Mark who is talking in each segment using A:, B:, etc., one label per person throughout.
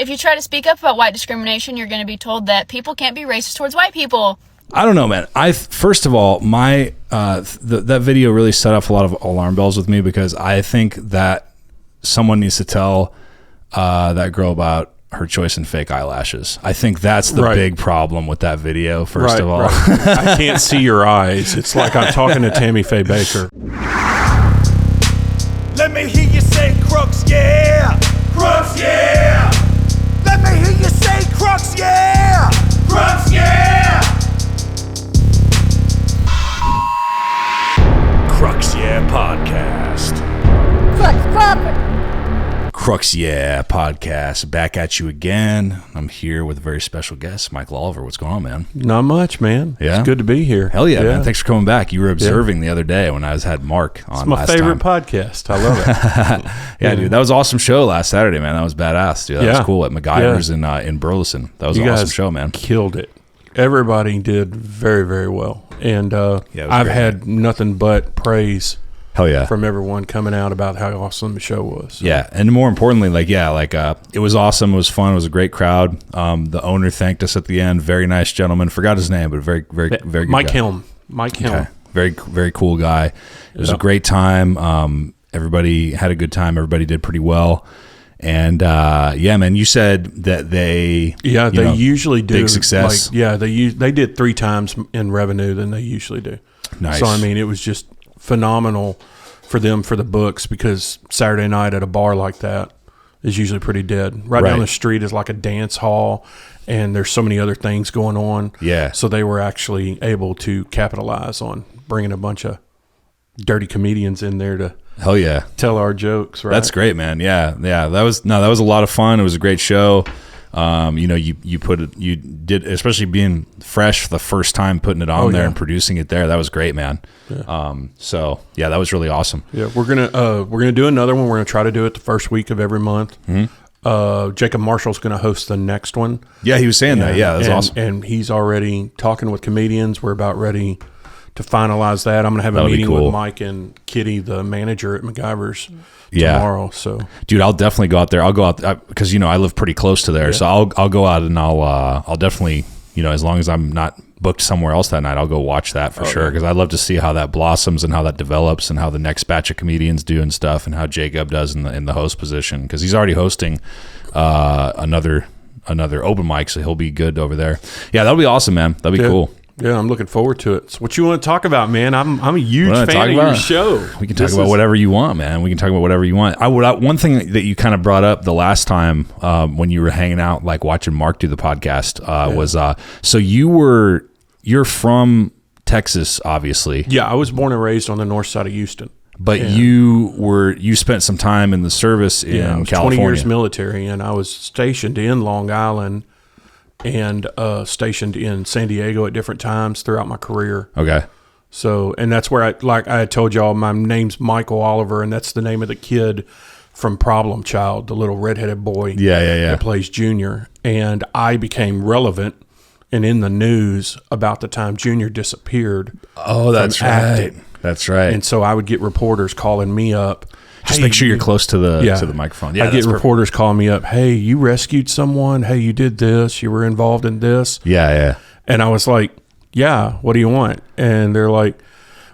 A: if you try to speak up about white discrimination, you're going to be told that people can't be racist towards white people.
B: I don't know, man. First of all, my that video really set off a lot of alarm bells with me, because I think that someone needs to tell that girl about her choice in fake eyelashes. I think that's the big problem with that video, first of all.
C: I can't see your eyes. It's like I'm talking to Tammy Faye Baker.
D: Let me hear you say Crux, yeah! Crux, yeah! Let me hear you say Crux, yeah! Crux, yeah! Crux, yeah podcast.
E: Crux proper.
B: Crux, yeah podcast, back at you again. I'm here with a very special guest, Michael Oliver. What's going on, man?
C: Not much, man.
B: Yeah?
C: It's good to be here.
B: Hell yeah, man. Thanks for coming back. You were observing the other day when I had Mark on.
C: It's my favorite podcast. I love it.
B: Yeah, dude. That was an awesome show last Saturday, man. That was badass, dude. That was cool at MacGyver's in Burleson. That was an awesome show, man.
C: Killed it. Everybody did very, very well. And I've had nothing but praise.
B: Hell yeah.
C: From everyone coming out about how awesome the show was. So.
B: Yeah, and more importantly, it was awesome. It was fun. It was a great crowd. The owner thanked us at the end. Very nice gentleman. Forgot his name, but very good
C: Mike
B: guy.
C: Helm. Mike Helm.
B: Okay. Very, very cool guy. It was a great time. Everybody had a good time. Everybody did pretty well. And man, you said that they
C: usually do
B: big success.
C: They did 3 times in revenue than they usually do.
B: Nice.
C: So I mean, it was just phenomenal for them for the books, because Saturday night at a bar like that is usually pretty dead. Right down the street is like a dance hall, and there's so many other things going on.
B: Yeah. So
C: they were actually able to capitalize on bringing a bunch of dirty comedians in there to
B: hell yeah
C: tell our jokes. Right.
B: That's great, man. Yeah. That was a lot of fun. It was a great show. You did, especially being fresh the first time, putting it on there and producing it there. That was great, man. Yeah. That was really awesome.
C: Yeah, we're gonna do another one. We're gonna try to do it the first week of every month. Mm-hmm. Jacob Marshall's gonna host the next one.
B: Yeah, he was saying that. Yeah, that's awesome.
C: And he's already talking with comedians. We're about ready to finalize that. I'm gonna have a meeting with Mike and Kitty, the manager at MacGyver's. Tomorrow, so
B: dude, I'll definitely go out there. I'll go out because I live pretty close to there, so I'll go out and I'll definitely, as long as I'm not booked somewhere else that night, I'll go watch that for sure, because I'd love to see how that blossoms and how that develops and how the next batch of comedians do and stuff, and how Jacob does in the host position, because he's already hosting another open mic, so he'll be good over there. Yeah, that'll be awesome, man. That'll be cool.
C: Yeah, I'm looking forward to it. So what you want to talk about, man? I'm a huge fan of your show.
B: We can talk about whatever you want, man. We can talk about whatever you want. One thing that you kind of brought up the last time when you were hanging out, like watching Mark do the podcast, was so you're from Texas, obviously.
C: Yeah, I was born and raised on the north side of Houston.
B: But you spent some time in the service in California.
C: 20 years military, and I was stationed in Long Island and stationed in San Diego at different times throughout my career.
B: Okay.
C: So, and that's where I told y'all, my name's Michael Oliver, and that's the name of the kid from Problem Child, the little redheaded boy that plays Junior. And I became relevant and in the news about the time Junior disappeared.
B: Oh, that's right. Acting. That's right.
C: And so I would get reporters calling me up.
B: Just make sure you're close to the microphone. Yeah,
C: I get reporters calling me up. Hey, you rescued someone. Hey, you did this. You were involved in this.
B: Yeah.
C: And I was like, yeah, what do you want? And they're like,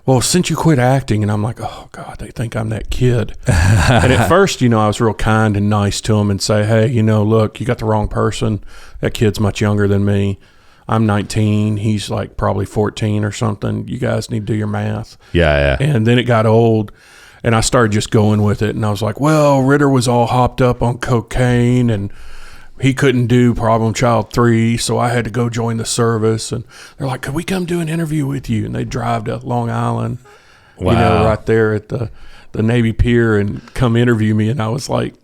C: well, since you quit acting. And I'm like, oh, God, they think I'm that kid. And at first, I was real kind and nice to them and say, hey, look, you got the wrong person. That kid's much younger than me. I'm 19. He's like probably 14 or something. You guys need to do your math.
B: Yeah.
C: And then it got old. And I started just going with it, and I was like, well, Ritter was all hopped up on cocaine, and he couldn't do Problem Child 3, so I had to go join the service. And they're like, could we come do an interview with you? And they drive to Long Island, right there at the Navy Pier, and come interview me. And I was like,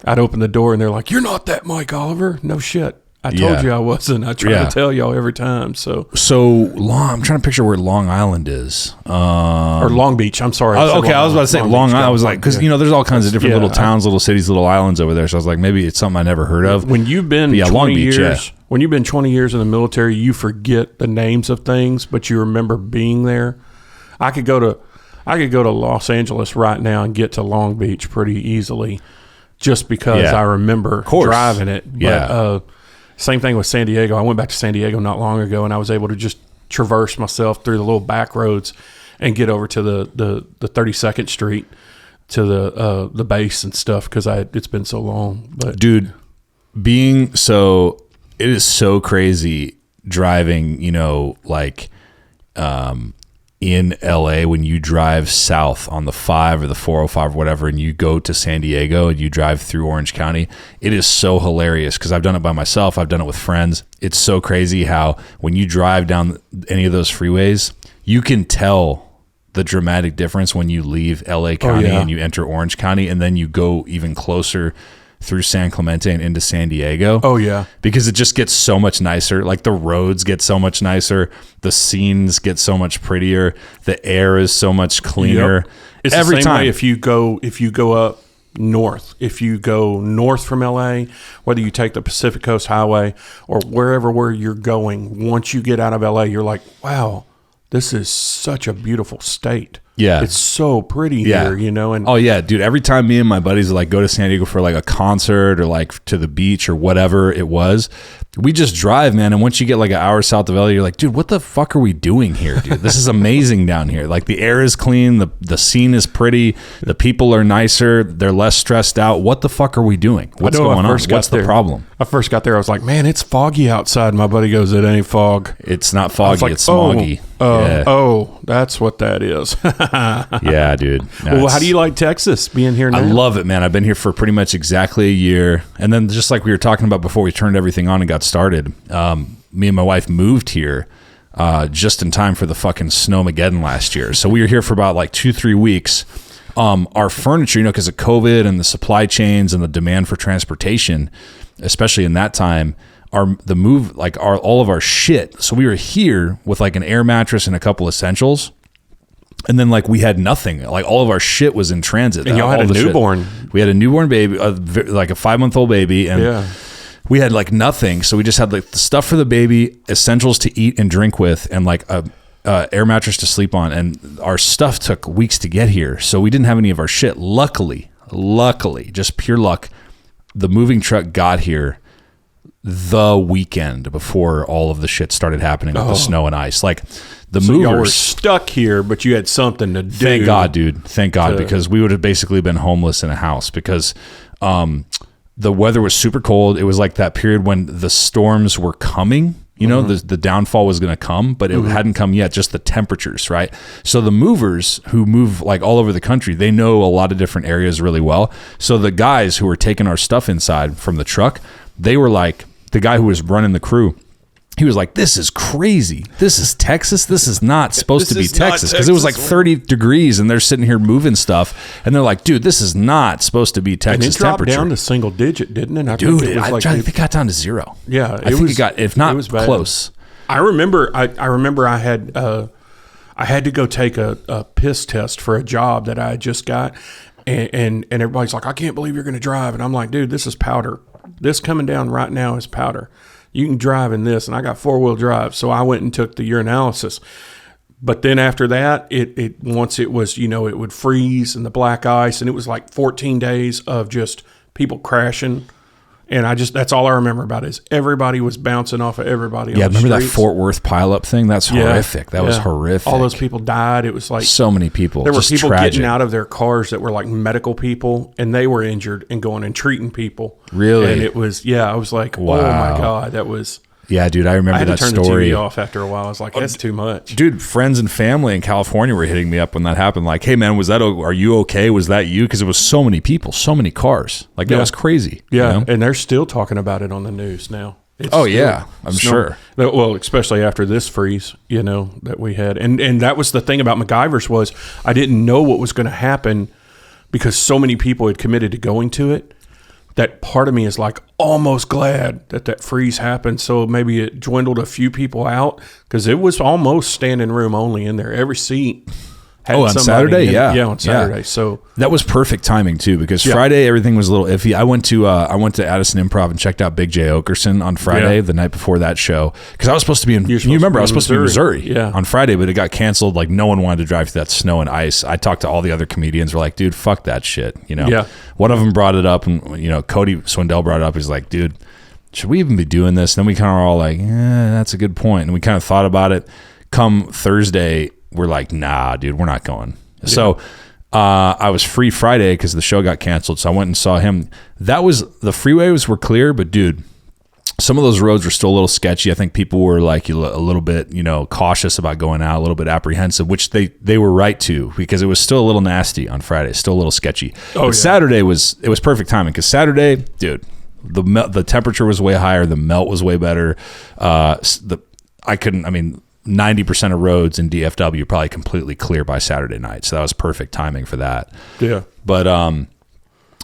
C: I'd open the door, and they're like, you're not that Mike Oliver. No shit. I told you I wasn't. I try to tell y'all every time. So
B: I'm trying to picture where Long Island is,
C: or Long Beach. I'm sorry.
B: I was about to say Long Island. I was like, because there's all kinds of different little towns, little cities, little islands over there. So I was like, maybe it's something I never heard of.
C: When you've been 20 years, when you've been 20 years in the military, you forget the names of things, but you remember being there. I could go to Los Angeles right now and get to Long Beach pretty easily. just because
B: Yeah.
C: I remember
B: course.
C: driving it. But,
B: Yeah.
C: same thing with San Diego. I went back to San Diego not long ago, and I was able to just traverse myself through the little back roads and get over to the 32nd Street to the base and stuff because it's been so long. But
B: Dude, it is so crazy driving, like in LA when you drive south on the 5 or the 405 or whatever, and you go to San Diego and you drive through Orange County. It is so hilarious because I've done it by myself. I've done it with friends. It's so crazy how when you drive down any of those freeways, you can tell the dramatic difference when you leave LA County and you enter Orange County, and then you go even closer through San Clemente and into San Diego.
C: Oh yeah.
B: Because it just gets so much nicer. Like the roads get so much nicer. The scenes get so much prettier. The air is so much cleaner.
C: Yep. It's
B: Every
C: the same
B: time.
C: way if you go up north, if you go north from LA, whether you take the Pacific Coast Highway or where you're going, once you get out of LA, you're like, wow, this is such a beautiful state.
B: Yeah.
C: It's so pretty here, and
B: oh yeah, dude, every time me and my buddies like go to San Diego for like a concert or like to the beach or whatever it was, we just drive, man. And once you get like an hour south of LA, you're like, dude, what the fuck are we doing here, dude? This is amazing down here. Like the air is clean, the scene is pretty, the people are nicer, they're less stressed out. What the fuck are we doing? What's going on? What's the problem?
C: I first got there, I was like, man, it's foggy outside. My buddy goes, it ain't fog.
B: It's not
C: I
B: foggy,
C: was like,
B: it's smoggy.
C: Oh, that's what that is.
B: Yeah, dude. No,
C: Well, how do you like Texas being here now?
B: I love it, man. I've been here for pretty much exactly a year. And then just like we were talking about before we turned everything on and got started, me and my wife moved here just in time for the fucking Snowmageddon last year. So we were here for about like 2-3 weeks. Our furniture, because of COVID and the supply chains and the demand for transportation, especially in that time, all of our shit. So we were here with like an air mattress and a couple essentials. And then like we had nothing, like all of our shit was in transit.
C: And y'all had a newborn.
B: We had a newborn baby, like a 5-month-old baby. And we had like nothing. So we just had like the stuff for the baby, essentials to eat and drink with, and like a air mattress to sleep on. And our stuff took weeks to get here. So we didn't have any of our shit. Luckily, just pure luck, the moving truck got here the weekend before all of the shit started happening with the snow and ice. Like the
C: So
B: movers,
C: y'all were stuck here, but you had something to do.
B: Thank God, dude. Thank God, because we would have basically been homeless in a house because the weather was super cold. It was like that period when the storms were coming. The downfall was going to come, but it hadn't come yet, just the temperatures, right? So the movers who move like all over the country, they know a lot of different areas really well. So the guys who were taking our stuff inside from the truck, they were like, the guy who was running the crew, he was like, this is crazy. This is Texas. This is not supposed to be Texas. Because it was like 30 degrees and they're sitting here moving stuff. And they're like, dude, this is not supposed to be Texas
C: and it dropped
B: temperature.
C: down to single digit, didn't it?
B: Dude, I think it got down to 0.
C: Yeah.
B: I think it got, if not close.
C: I remember I had to go take a piss test for a job that I had just got. And everybody's like, I can't believe you're going to drive. And I'm like, dude, this is powder. This coming down right now is powder. You can drive in this, and I got 4-wheel drive. So I went and took the urinalysis. But then after that, it once it was, it would freeze and the black ice, and it was like 14 days of just people crashing. And that's all I remember about it is everybody was bouncing off of everybody.
B: Yeah,
C: on the
B: remember
C: streets.
B: that Fort Worth pileup thing? That's horrific. That was horrific.
C: All those people died. It was like
B: so many people.
C: There were
B: just
C: people
B: tragic.
C: getting out of their cars that were like medical people, and they were injured and going and treating people.
B: Really?
C: And it was, I was like,
B: wow.
C: Oh my God, that was.
B: Yeah, dude, I remember
C: I had
B: that
C: to turn
B: story.
C: the TV off after a while. I was like, that's too much.
B: Dude, friends and family in California were hitting me up when that happened. Like, hey man, are you okay? Was that you? Because it was so many people, so many cars. Like that was crazy.
C: Yeah, and they're still talking about it on the news now. It's
B: I'm sure.
C: Well, especially after this freeze, that we had. And that was the thing about MacGyver's was I didn't know what was going to happen because so many people had committed to going to it. That part of me is like almost glad that freeze happened. So maybe it dwindled a few people out because it was almost standing room only in there. Every seat Had
B: Oh, on
C: somebody
B: Saturday?
C: in-
B: Yeah.
C: Yeah, on Saturday.
B: Yeah.
C: So
B: That was perfect timing too, because Friday everything was a little iffy. I went to Addison Improv and checked out Big J Okerson on Friday, the night before that show, because I was supposed to be in. You remember I was supposed to be in Missouri on Friday, but it got canceled. Like no one wanted to drive through that snow and ice. I talked to all the other comedians. Were like, dude, fuck that shit. You know.
C: Yeah.
B: One of them brought it up, and Cody Swindell brought it up. He's like, dude, should we even be doing this? And then we kind of were all like, that's a good point. And we kind of thought about it. Come Thursday, we're like, nah, dude, we're not going. So I was free Friday because the show got canceled. So I went and saw him. The freeways were clear, but dude, some of those roads were still a little sketchy. I think people were like a little bit, cautious about going out, a little bit apprehensive, which they were right to, because it was still a little nasty on Friday, still a little sketchy. But Saturday was perfect timing, because Saturday, dude, the temperature was way higher, the melt was way better. 90% of roads in DFW probably completely clear by Saturday night. So that was perfect timing for that.
C: Yeah.
B: But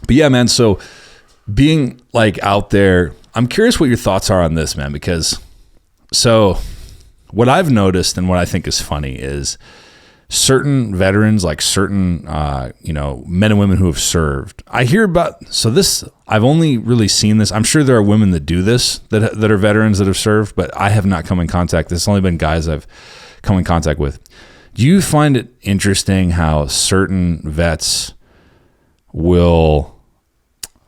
B: yeah, man. So being like out there, I'm curious what your thoughts are on this, man, because so what I've noticed and what I think is funny is certain veterans, like certain, men and women who have served. I hear about, I've only really seen this. I'm sure there are women that do this that are veterans that have served, but I have not come in contact. It's only been guys I've come in contact with. Do you find it interesting how certain vets will,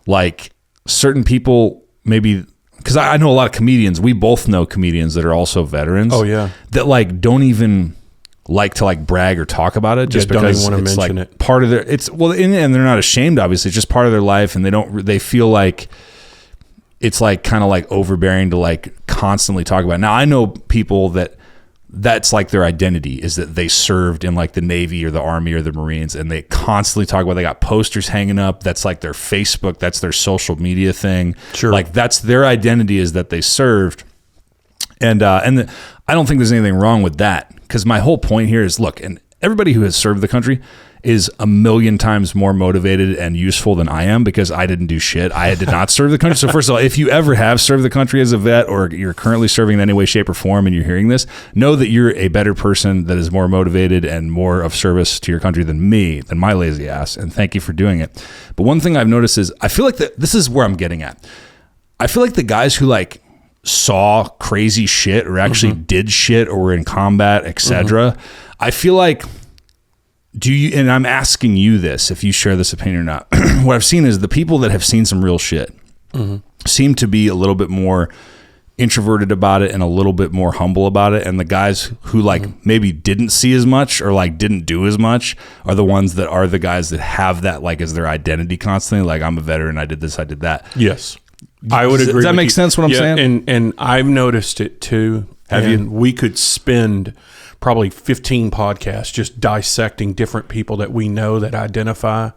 B: like certain people, maybe, because I know a lot of comedians, we both know comedians that are also veterans.
C: Oh yeah.
B: That like don't even like to like brag or talk about it, just because
C: don't even
B: it's
C: mention
B: like
C: it.
B: part of their, and they're not ashamed, obviously. It's just part of their life, and they feel like it's like kind of like overbearing to like constantly talk about it. Now I know people that's like their identity, is that they served in like the Navy or the Army or the Marines, and they constantly talk about, they got posters hanging up. That's like their Facebook, that's their social media thing.
C: Sure.
B: Like that's their identity, is that they served. And I don't think there's anything wrong with that, because my whole point here is, look, and everybody who has served the country is a million times more motivated and useful than I am, because I didn't do shit. I did not serve the country. So first of all, if you ever have served the country as a vet, or you're currently serving in any way, shape, or form, and you're hearing this, know that you're a better person that is more motivated and more of service to your country than my lazy ass. And thank you for doing it. But one thing I've noticed is, I feel like this is where I'm getting at. I feel like the guys who like saw crazy shit, or actually did shit, or were in combat, etc. I feel like, and I'm asking you this, if you share this opinion or not. What I've seen is the people that have seen some real shit seem to be a little bit more introverted about it and a little bit more humble about it. And the guys who like maybe didn't see as much or like didn't do as much are the ones that are the guys that have that like as their identity constantly. Like, I'm a veteran, I did this, I did that.
C: Yes. I would agree.
B: Does that
C: with
B: make
C: you.
B: sense what I'm saying?
C: And I've noticed it too.
B: Have you?
C: We could spend probably 15 podcasts just dissecting different people that we know that identify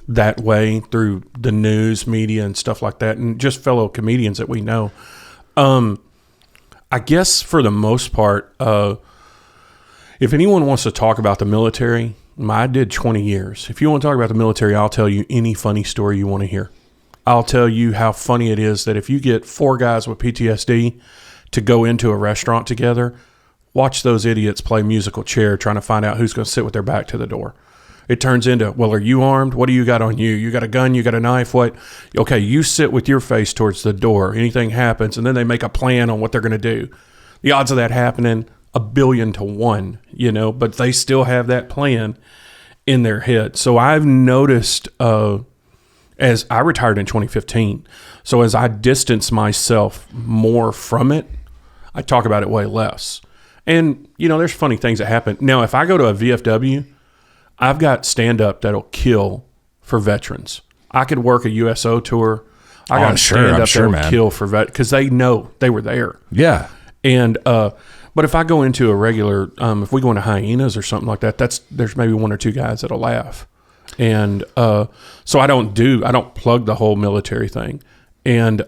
C: that way through the news, media, and stuff like that, and just fellow comedians that we know. I guess for the most part, if anyone wants to talk about the military, I did 20 years. If you want to talk about the military, I'll tell you any funny story you want to hear. I'll tell you how funny it is that if you get 4 guys with PTSD to go into a restaurant together, watch those idiots play musical chair trying to find out who's going to sit with their back to the door. It turns into, well, are you armed? What do you got on you? You got a gun? You got a knife? What? Okay, you sit with your face towards the door. Anything happens, and then they make a plan on what they're going to do. The odds of that happening, 1 billion to 1, but they still have that plan in their head. So I've noticed, as I retired in 2015, so as I distance myself more from it, I talk about it way less. And, there's funny things that happen. Now, if I go to a VFW, I've got stand-up that'll kill for veterans. I could work a USO tour. I got stand-up that'll kill for because they know they were there.
B: Yeah.
C: And, but if I go into a regular, if we go into hyenas or something like that, there's maybe 1 or 2 guys that'll laugh. And so I don't plug the whole military thing. And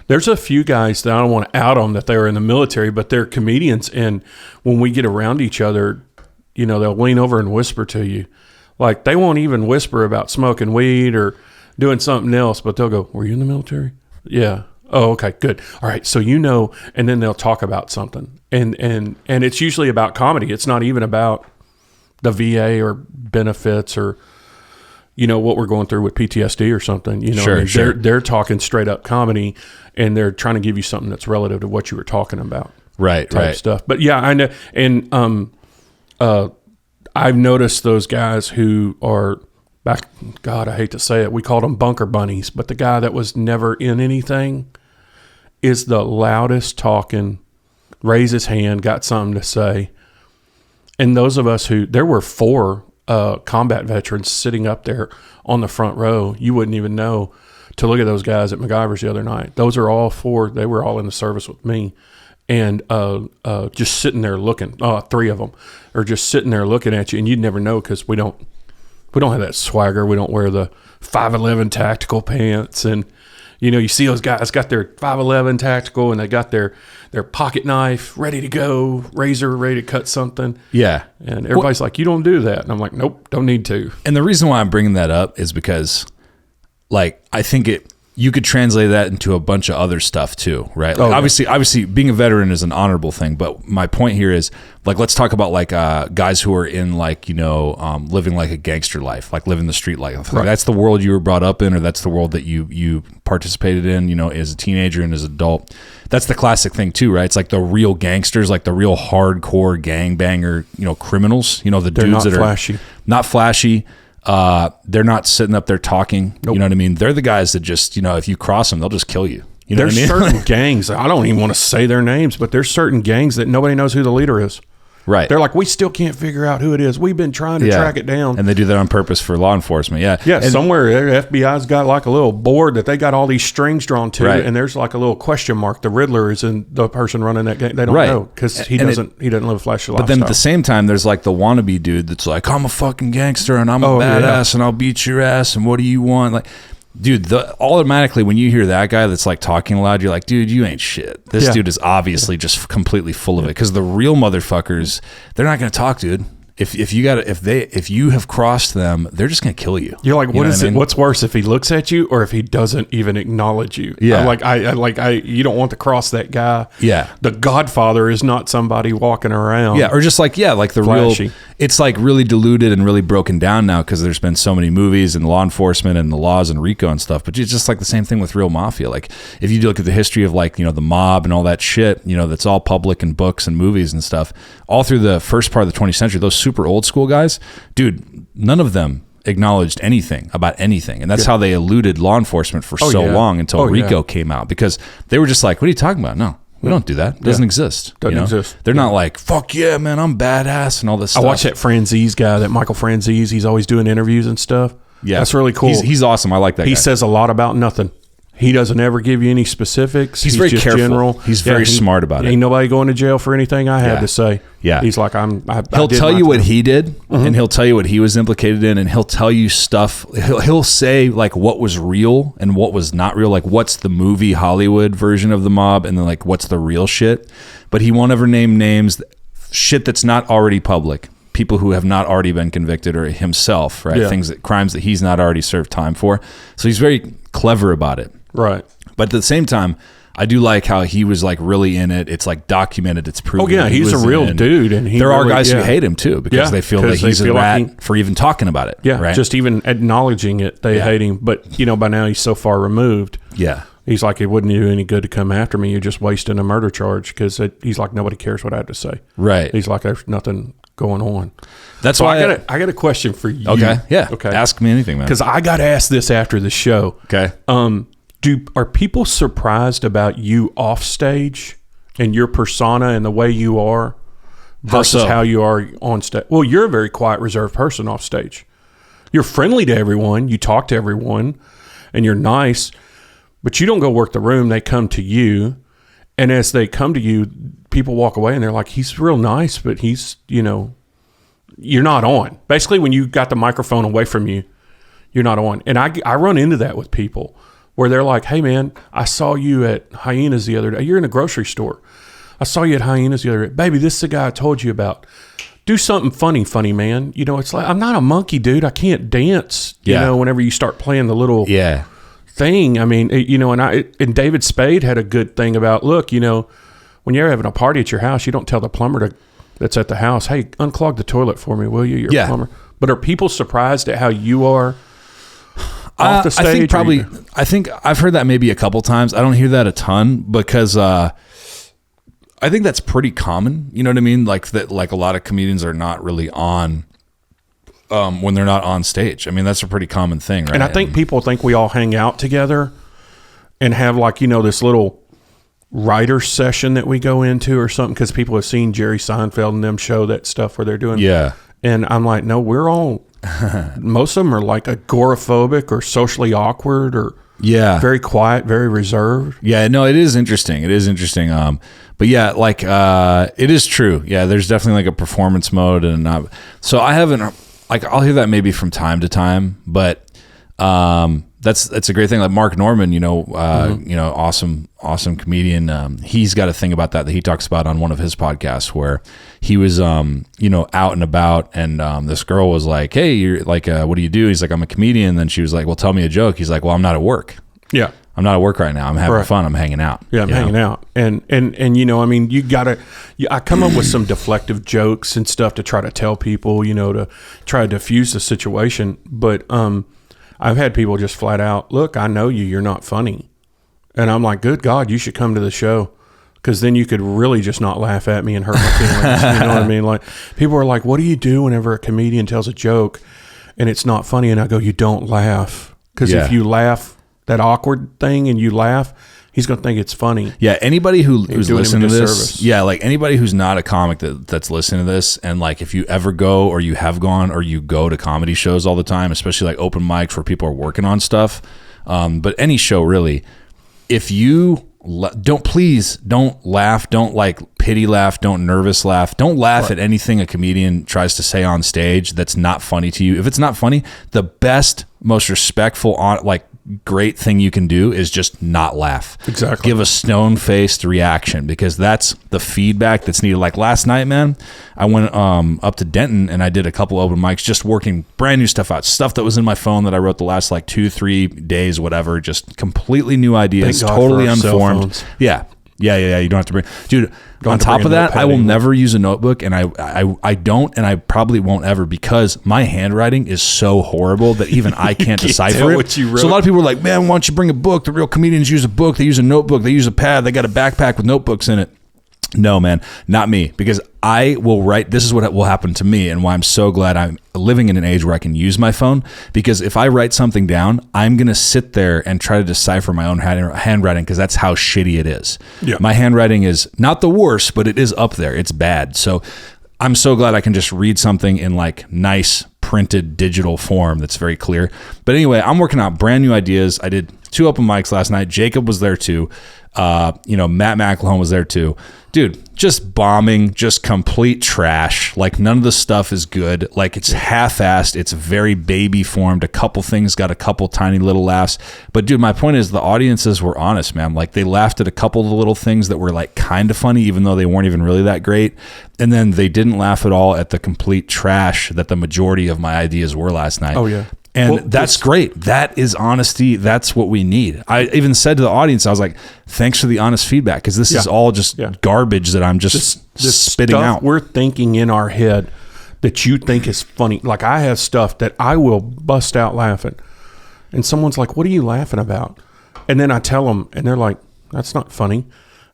C: there's a few guys that I don't want to out them that they were in the military, but they're comedians. And when we get around each other, they'll lean over and whisper to you. Like, they won't even whisper about smoking weed or doing something else, but they'll go, "Were you in the military?" "Yeah." "Oh, okay, good. All right." So, and then they'll talk about something. And it's usually about comedy. It's not even about the VA or benefits or, what we're going through with PTSD or something.
B: Sure, sure.
C: They're talking straight up comedy, and they're trying to give you something that's relative to what you were talking about.
B: Right,
C: type
B: right.
C: stuff. But yeah, I know. And I've noticed those guys who are back, God, I hate to say it, we called them bunker bunnies, but the guy that was never in anything is the loudest talking, raise his hand, got something to say. And those of us there were 4 combat veterans sitting up there on the front row. You wouldn't even know to look at those guys at MacGyver's the other night. Those are all 4. They were all in the service with me. And just sitting there looking, 3 of them are just sitting there looking at you, and you'd never know because we don't have that swagger. We don't wear the 511 tactical pants, and you see those guys got their 511 tactical, and they got their pocket knife ready to go, razor ready to cut something.
B: Yeah,
C: and everybody's like, "You don't do that," and I'm like, "Nope, don't need to."
B: And the reason why I'm bringing that up is because, like, I think you could translate that into a bunch of other stuff too, right? Like obviously being a veteran is an honorable thing, but my point here is, like, let's talk about like guys who are in like, living like a gangster life, like living the street life. Like, that's the world you were brought up in, or that's the world that you participated in, as a teenager and as an adult. That's the classic thing too, right? It's like the real gangsters, like the real hardcore gangbanger, criminals, the
C: They're
B: dudes
C: not
B: that
C: flashy.
B: are not flashy. They're not sitting up there talking. Nope. You know what I mean? They're the guys that just, if you cross them, they'll just kill you. You know
C: There's
B: what I mean?
C: certain gangs, I don't even want to say their names, but there's certain gangs that nobody knows who the leader is.
B: Right.
C: They're like, we still can't figure out who it is. We've been trying to track it down.
B: And they do that on purpose for law enforcement. Yeah.
C: Yeah.
B: And
C: Somewhere FBI's got like a little board that they got all these strings drawn to,
B: Right.
C: and there's like a little question mark. The Riddler is in the person running that game. They don't
B: Right.
C: know because he doesn't live a flashy lifestyle.
B: But then at the same time, there's like the wannabe dude that's like, I'm a fucking gangster and I'm a badass and I'll beat your ass and what do you want? Like, dude, automatically when you hear that guy that's like talking loud, you're like, dude, you ain't shit. This dude is obviously just completely full of it. Because the real motherfuckers, they're not going to talk, dude. If you have crossed them, they're just gonna kill you.
C: You're like, what is
B: I
C: it?
B: mean?
C: What's worse, if he looks at you or if he doesn't even acknowledge you?
B: Yeah.
C: You don't want to cross that guy.
B: Yeah.
C: The Godfather is not somebody walking around.
B: Yeah, or just like the
C: flashy.
B: real. It's like really diluted and really broken down now because there's been so many movies and law enforcement and the laws and RICO and stuff. But it's just like the same thing with real mafia. Like if you look at the history of the mob and all that shit, that's all public in books and movies and stuff. All through the first part of the 20th century, those super old school guys, dude, none of them acknowledged anything about anything. And that's how they eluded law enforcement for so long until RICO came out, because they were just like, what are you talking about? No, we don't do that. It doesn't exist.
C: Doesn't exist.
B: They're not like, fuck yeah, man, I'm badass and all this stuff.
C: I watched that Franzese guy, that Michael Franzese. He's always doing interviews and stuff.
B: Yeah.
C: That's really cool.
B: He's awesome. I like that guy.
C: He says a lot about nothing. He doesn't ever give you any specifics.
B: He's very
C: just
B: careful.
C: General.
B: He's very smart about it.
C: Ain't nobody going to jail for anything I had to say.
B: Yeah.
C: He's like,
B: he'll tell you what he did, and he'll tell you what he was implicated in, and he'll tell you stuff. He'll say like what was real and what was not real. Like what's the movie Hollywood version of the mob, and then like what's the real shit. But he won't ever name names, shit that's not already public. People who have not already been convicted, or himself, right?
C: Yeah.
B: Crimes that he's not already served time for. So he's very clever about it.
C: Right.
B: But at the same time, I do like how he was like really in it. It's like documented. It's proven.
C: Oh yeah, he's a real dude, and
B: there are guys who hate him too because they feel that he's a rat for even talking about it.
C: Yeah,
B: right?
C: just even acknowledging it, they hate him. But by now he's so far removed.
B: Yeah,
C: he's like, it wouldn't do any good to come after me. You're just wasting a murder charge, because he's like, nobody cares what I have to say.
B: Right.
C: He's like, there's nothing going on.
B: That's why
C: I got a question for you.
B: Okay. Yeah.
C: Okay.
B: Ask me anything, man.
C: Because I got asked this after the show.
B: Okay.
C: Are people surprised about you off stage and your persona and the way you are versus how you are on stage? Well, you're a very quiet, reserved person off stage. You're friendly to everyone. You talk to everyone, and you're nice, but you don't go work the room. They come to you, and as they come to you, people walk away and they're like, he's real nice, but he's, you're not on. Basically, when you got the microphone away from you, you're not on. And I run into that with people, where they're like, hey, man, I saw you at Hyenas the other day. You're in a grocery store. I saw you at Hyenas the other day. Baby, this is the guy I told you about. Do something funny, man. It's like, I'm not a monkey, dude. I can't dance, whenever you start playing the little thing. I mean, and David Spade had a good thing about, look, when you're having a party at your house, you don't tell the plumber to that's at the house. Hey, unclog the toilet for me, will you? You're
B: Yeah.
C: a plumber. But are people surprised at how you are off the stage?
B: I think I've heard that maybe a couple times. I don't hear that a ton because I think that's pretty common. You know what I mean? Like that, like a lot of comedians are not really on when they're not on stage. I mean, that's a pretty common thing, right?
C: And I think people think we all hang out together and have like, this little writer session that we go into or something because people have seen Jerry Seinfeld and them show that stuff where they're doing.
B: Yeah.
C: And I'm like, no, we're all, most of them are like agoraphobic or socially awkward or very quiet, very reserved.
B: Yeah, no, it is interesting. It is interesting. But yeah, like it is true. Yeah, there's definitely like a performance mode and so I haven't like I'll hear that maybe from time to time, but that's a great thing. Like Mark Norman, awesome comedian. He's got a thing about that he talks about on one of his podcasts where he was, out and about, and this girl was like, "Hey, you're like, what do you do?" He's like, "I'm a comedian." And then she was like, "Well, tell me a joke." He's like, "Well, I'm not at work.
C: Yeah,
B: I'm not at work right now. I'm having fun. I'm hanging out."
C: Yeah, I'm hanging out, and I mean, you gotta. I come up with some deflective jokes and stuff to try to tell people, to try to diffuse the situation, but I've had people just flat out, look, I know you're not funny. And I'm like, good God, you should come to the show. Because then you could really just not laugh at me and hurt my feelings. You know what I mean? Like, people are like, what do you do whenever a comedian tells a joke and it's not funny? And I go, you don't laugh. Because if you laugh, that awkward thing, and you laugh, he's going to think it's funny.
B: Yeah, anybody who's listening to this,
C: disservice.
B: like anybody who's not a comic that's listening to this, and like if you ever go or you have gone or you go to comedy shows all the time, especially like open mics where people are working on stuff, but any show really, if you don't laugh, don't like pity laugh, don't nervous laugh, don't laugh at anything a comedian tries to say on stage that's not funny to you. If it's not funny, the best, most respectful, great thing you can do is just not laugh.
C: Exactly.
B: Give a stone-faced reaction, because that's the feedback that's needed. Like last night, man, I went up to Denton and I did a couple open mics, just working brand new stuff out, stuff that was in my phone that I wrote the last like 2-3 days, whatever, just completely new ideas, totally unformed. Yeah. You don't have to bring, dude. On top of that, I will never use a notebook, and I don't, and I probably won't ever, because my handwriting is so horrible that even I can't decipher it. So a lot of people are like, man, why don't you bring a book? The real comedians use a book. They use a notebook. They use a pad. They got a backpack with notebooks in it. No, man, not me, because I will write. This is what will happen to me, and why I'm so glad I'm living in an age where I can use my phone, because if I write something down, I'm going to sit there and try to decipher my own handwriting, because that's how shitty it is. Yeah. My handwriting is not the worst, but it is up there. It's bad. So I'm so glad I can just read something in like nice printed digital form that's very clear. But anyway, I'm working out brand new ideas. I did 2 open mics last night. Jacob was there too. Matt McElhone was there too. Dude, just bombing, just complete trash. Like none of the stuff is good. Like it's half-assed. It's very baby formed. A couple things got a couple tiny little laughs. But dude, my point is the audiences were honest, man. Like they laughed at a couple of the little things that were like kind of funny, even though they weren't even really that great. And then they didn't laugh at all at the complete trash that the majority of my ideas were last night.
C: Oh, yeah.
B: And that's great. That is honesty. That's what we need. I even said to the audience, I was like, thanks for the honest feedback, because this is all just garbage that I'm just spitting out.
C: We're thinking in our head that you think is funny. Like I have stuff that I will bust out laughing. And someone's like, what are you laughing about? And then I tell them, and they're like, that's not funny.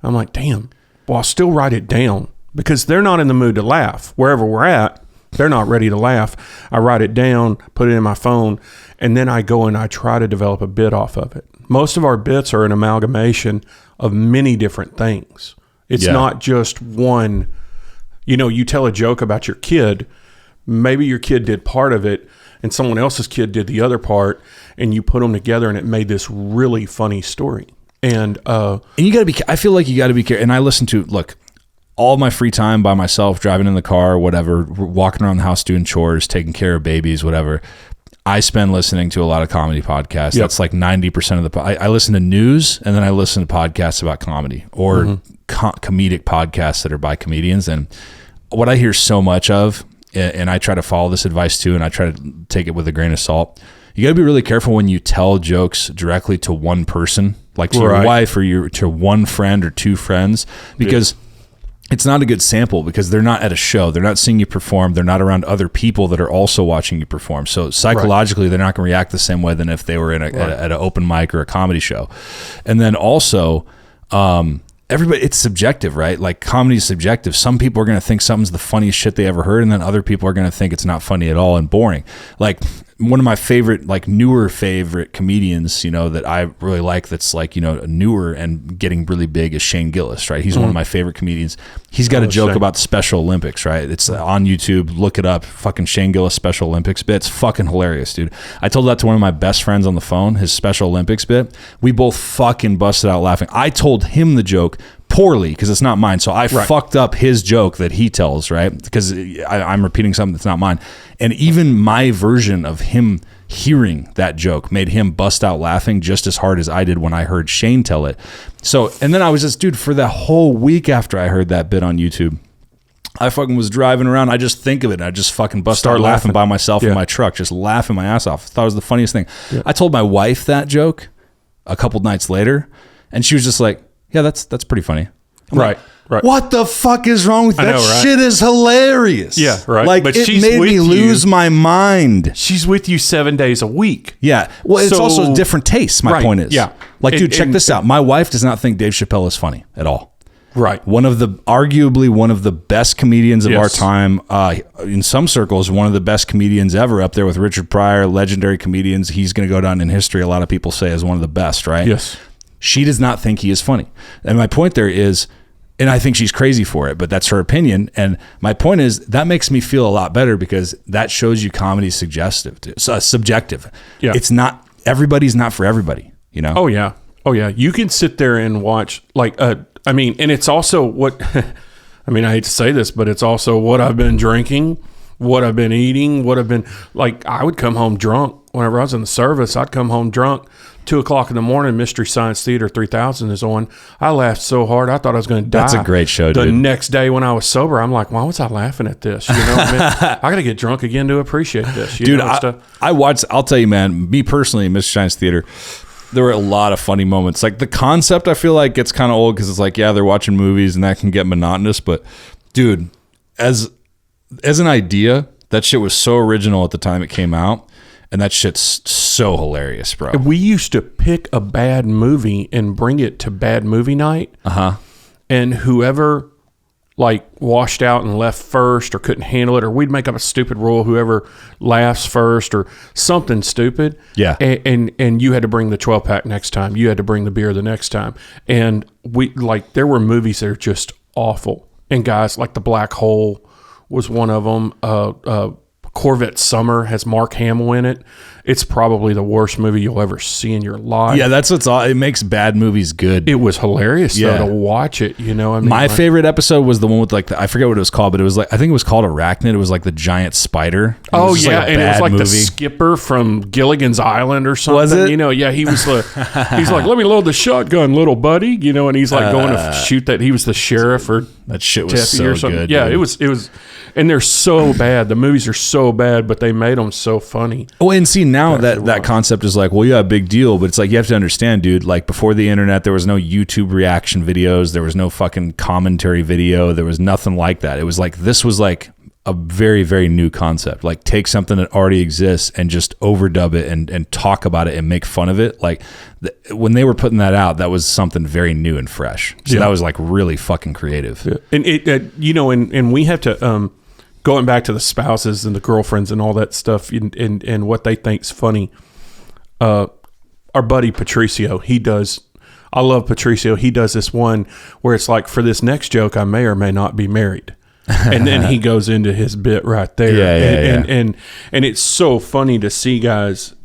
C: I'm like, damn. Well, I'll still write it down, because they're not in the mood to laugh. Wherever we're at, they're not ready to laugh. I write it down, put it in my phone, and then I go and I try to develop a bit off of it. Most of our bits are an amalgamation of many different things. It's not just one. You tell a joke about your kid. Maybe your kid did part of it and someone else's kid did the other part, and you put them together and it made this really funny story. And
B: you got to be, I feel like you got to be careful. And I listen to, look, all my free time by myself, driving in the car, whatever, walking around the house doing chores, taking care of babies, whatever, I spend listening to a lot of comedy podcasts. That's like 90% of the I listen to news, and then I listen to podcasts about comedy or comedic podcasts that are by comedians. And what I hear so much of, and I try to follow this advice too, and I try to take it with a grain of salt, you got to be really careful when you tell jokes directly to one person, like to your wife or to one friend or 2 friends, because it's not a good sample because they're not at a show. They're not seeing you perform. They're not around other people that are also watching you perform. So psychologically, they're not going to react the same way than if they were in at an open mic or a comedy show. And then also, everybody, it's subjective, right? Like comedy is subjective. Some people are going to think something's the funniest shit they ever heard, and then other people are going to think it's not funny at all and boring. Like one of my favorite, like newer favorite comedians, you know, that I really like, that's like, you know, newer and getting really big is Shane Gillis, right? He's one of my favorite comedians. He's got a joke about the Special Olympics, right? It's on YouTube. Look it up. Fucking Shane Gillis Special Olympics bit. It's fucking hilarious, dude. I told that to one of my best friends on the phone, his Special Olympics bit. We both fucking busted out laughing. I told him the joke poorly because it's not mine. So I fucked up his joke that he tells, right? Because I'm repeating something that's not mine. And even my version of him hearing that joke made him bust out laughing just as hard as I did when I heard Shane tell it. So, and then I was just, dude, for the whole week after I heard that bit on YouTube, I fucking was driving around. I just think of it. And I just fucking bust out laughing by myself in my truck, just laughing my ass off. I thought it was the funniest thing. Yeah. I told my wife that joke a couple nights later, and she was just like, yeah, that's pretty funny. I'm like, right. What the fuck is wrong with that? Know, right? Shit is hilarious.
C: Yeah, right.
B: Like, but it made me lose my mind.
C: She's with you 7 days a week.
B: Yeah. Well, it's also a different taste, my point is. Yeah. Like, dude, check this out. My wife does not think Dave Chappelle is funny at all.
C: Right.
B: Arguably one of the best comedians of our time. In some circles, one of the best comedians ever, up there with Richard Pryor, legendary comedians. He's going to go down in history, a lot of people say, as one of the best, right?
C: Yes.
B: She does not think he is funny. And my point there is, and I think she's crazy for it, but that's her opinion. And my point is, that makes me feel a lot better because that shows you comedy's subjective. Yeah. It's not, everybody's not for everybody, you know?
C: Oh, yeah. Oh, yeah. You can sit there and watch, like, and it's also what, I hate to say this, but it's also what I've been drinking, what I've been eating, what I've been, like, I would come home drunk. Whenever I was in the service, I'd come home drunk. 2:00 in the morning, Mystery Science Theater 3000 is on. I laughed so hard, I thought I was going to die.
B: That's a great show, dude.
C: The next day when I was sober, I'm like, why was I laughing at this? You know what I mean? I got to get drunk again to appreciate this.
B: Dude, I watched, I'll tell you, man, me personally, Mystery Science Theater, there were a lot of funny moments. Like the concept, I feel like gets kind of old because it's like, yeah, they're watching movies and that can get monotonous. But dude, as an idea, that shit was so original at the time it came out. And that shit's so hilarious, bro.
C: We used to pick a bad movie and bring it to bad movie night. And whoever like washed out and left first or couldn't handle it, or we'd make up a stupid rule, whoever laughs first or something stupid.
B: Yeah.
C: And you had to bring the 12-pack next time. You had to bring the beer the next time. And there were movies that are just awful. And guys, like The Black Hole was one of them. Corvette Summer has Mark Hamill in it. It's probably the worst movie you'll ever see in your life.
B: Yeah, that's what's all. It makes bad movies good.
C: It was hilarious though to watch it. You know,
B: my favorite episode was the one with like I forget what it was called, but it was like I think it was called Arachnid. It was like the giant spider.
C: Oh yeah, and it was like the skipper from Gilligan's Island or something. Was it? You know, yeah, he was he's like, let me load the shotgun, little buddy. You know, and he's like going to shoot that. He was the sheriff or
B: that shit was so good.
C: Yeah, dude. It was. And they're so bad. The movies are so bad, but they made them so funny.
B: Oh, and see, now that concept is like, well, yeah, big deal. But it's like, you have to understand, dude, like before the internet, there was no YouTube reaction videos. There was no fucking commentary video. There was nothing like that. It was like, this was like a very, very new concept. Like take something that already exists and just overdub it and talk about it and make fun of it. Like when they were putting that out, that was something very new and fresh. So that was like really fucking creative. Yeah.
C: And it, you know, and we have to, going back to the spouses and the girlfriends and all that stuff and what they think's funny. Our buddy Patricio, I love Patricio. He does this one where it's like, for this next joke, I may or may not be married. And then he goes into his bit right there. And it's so funny to see guys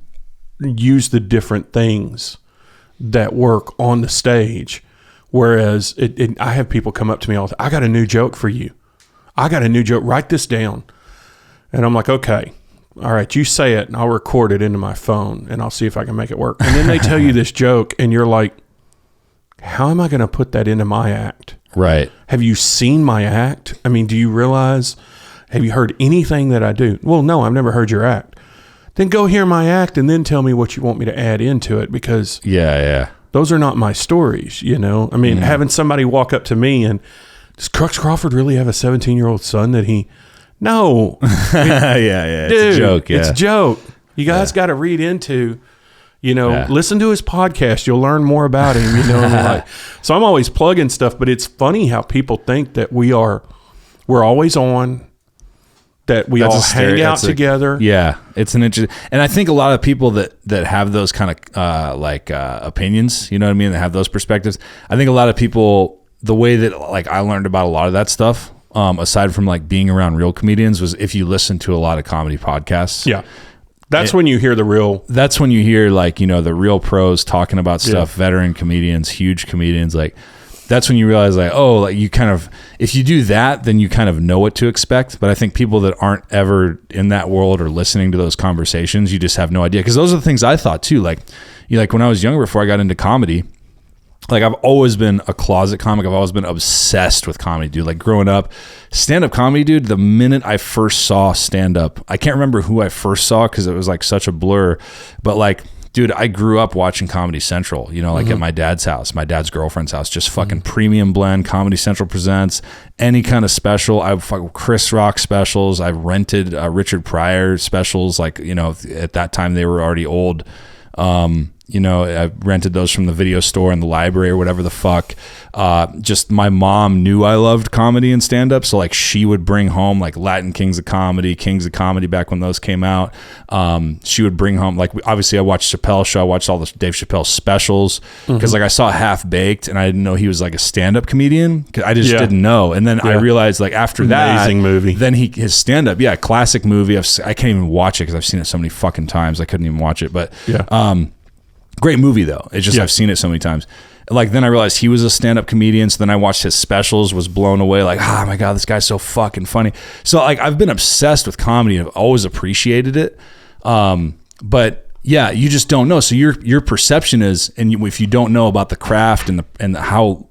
C: use the different things that work on the stage. Whereas I have people come up to me all the time, I got a new joke for you. I got a new joke. Write this down. And I'm like, okay, all right, you say it and I'll record it into my phone and I'll see if I can make it work. And then they tell you this joke and you're like, how am I going to put that into my act?
B: Right.
C: Have you seen my act? I mean, do you realize, have you heard anything that I do? Well, no, I've never heard your act. Then go hear my act and then tell me what you want me to add into it, because
B: those
C: are not my stories, you know? I mean, having somebody walk up to me and does Crux Crawford really have a 17-year-old son that he? No.
B: Yeah.
C: Dude,
B: It's a joke. Yeah.
C: It's a joke. You guys got to read into, listen to his podcast. You'll learn more about him, So I'm always plugging stuff, but it's funny how people think that we're always on, that we all hang out together.
B: Yeah. It's an interesting, and I think a lot of people that have those kind of opinions, you know what I mean? That have those perspectives. I think a lot of people, the way that I learned about a lot of that stuff, aside from being around real comedians, was if you listen to a lot of comedy podcasts.
C: Yeah. That's when you hear the real.
B: That's when you hear the real pros talking about stuff, veteran comedians, huge comedians. That's when you realize you kind of, if you do that, then you kind of know what to expect. But I think people that aren't ever in that world or listening to those conversations, you just have no idea. Because those are the things I thought too. When I was younger, before I got into comedy, I've always been a closet comic. I've always been obsessed with comedy, dude. Growing up, stand-up comedy, dude, the minute I first saw stand-up, I can't remember who I first saw because it was such a blur. But dude, I grew up watching Comedy Central, at my dad's house, my dad's girlfriend's house, just fucking premium blend. Comedy Central presents any kind of special. Chris Rock specials. I rented Richard Pryor specials. At that time they were already old. I rented those from the video store in the library or whatever the fuck. Just my mom knew I loved comedy and stand-up, so she would bring home Latin Kings of Comedy back when those came out. She would bring home obviously I watched Chappelle's show. I watched all the Dave Chappelle specials because I saw Half Baked and I didn't know he was a stand-up comedian. I just didn't know, and then I realized after that,
C: amazing movie.
B: Then his stand-up, classic movie. I can't even watch it because I've seen it so many fucking times. I couldn't even watch it, but great movie though. It's just I've seen it so many times. Then I realized he was a stand-up comedian. So then I watched his specials, was blown away. Oh my God, this guy's so fucking funny. So I've been obsessed with comedy. I've always appreciated it. But yeah, you just don't know. So your perception is, and if you don't know about the craft and how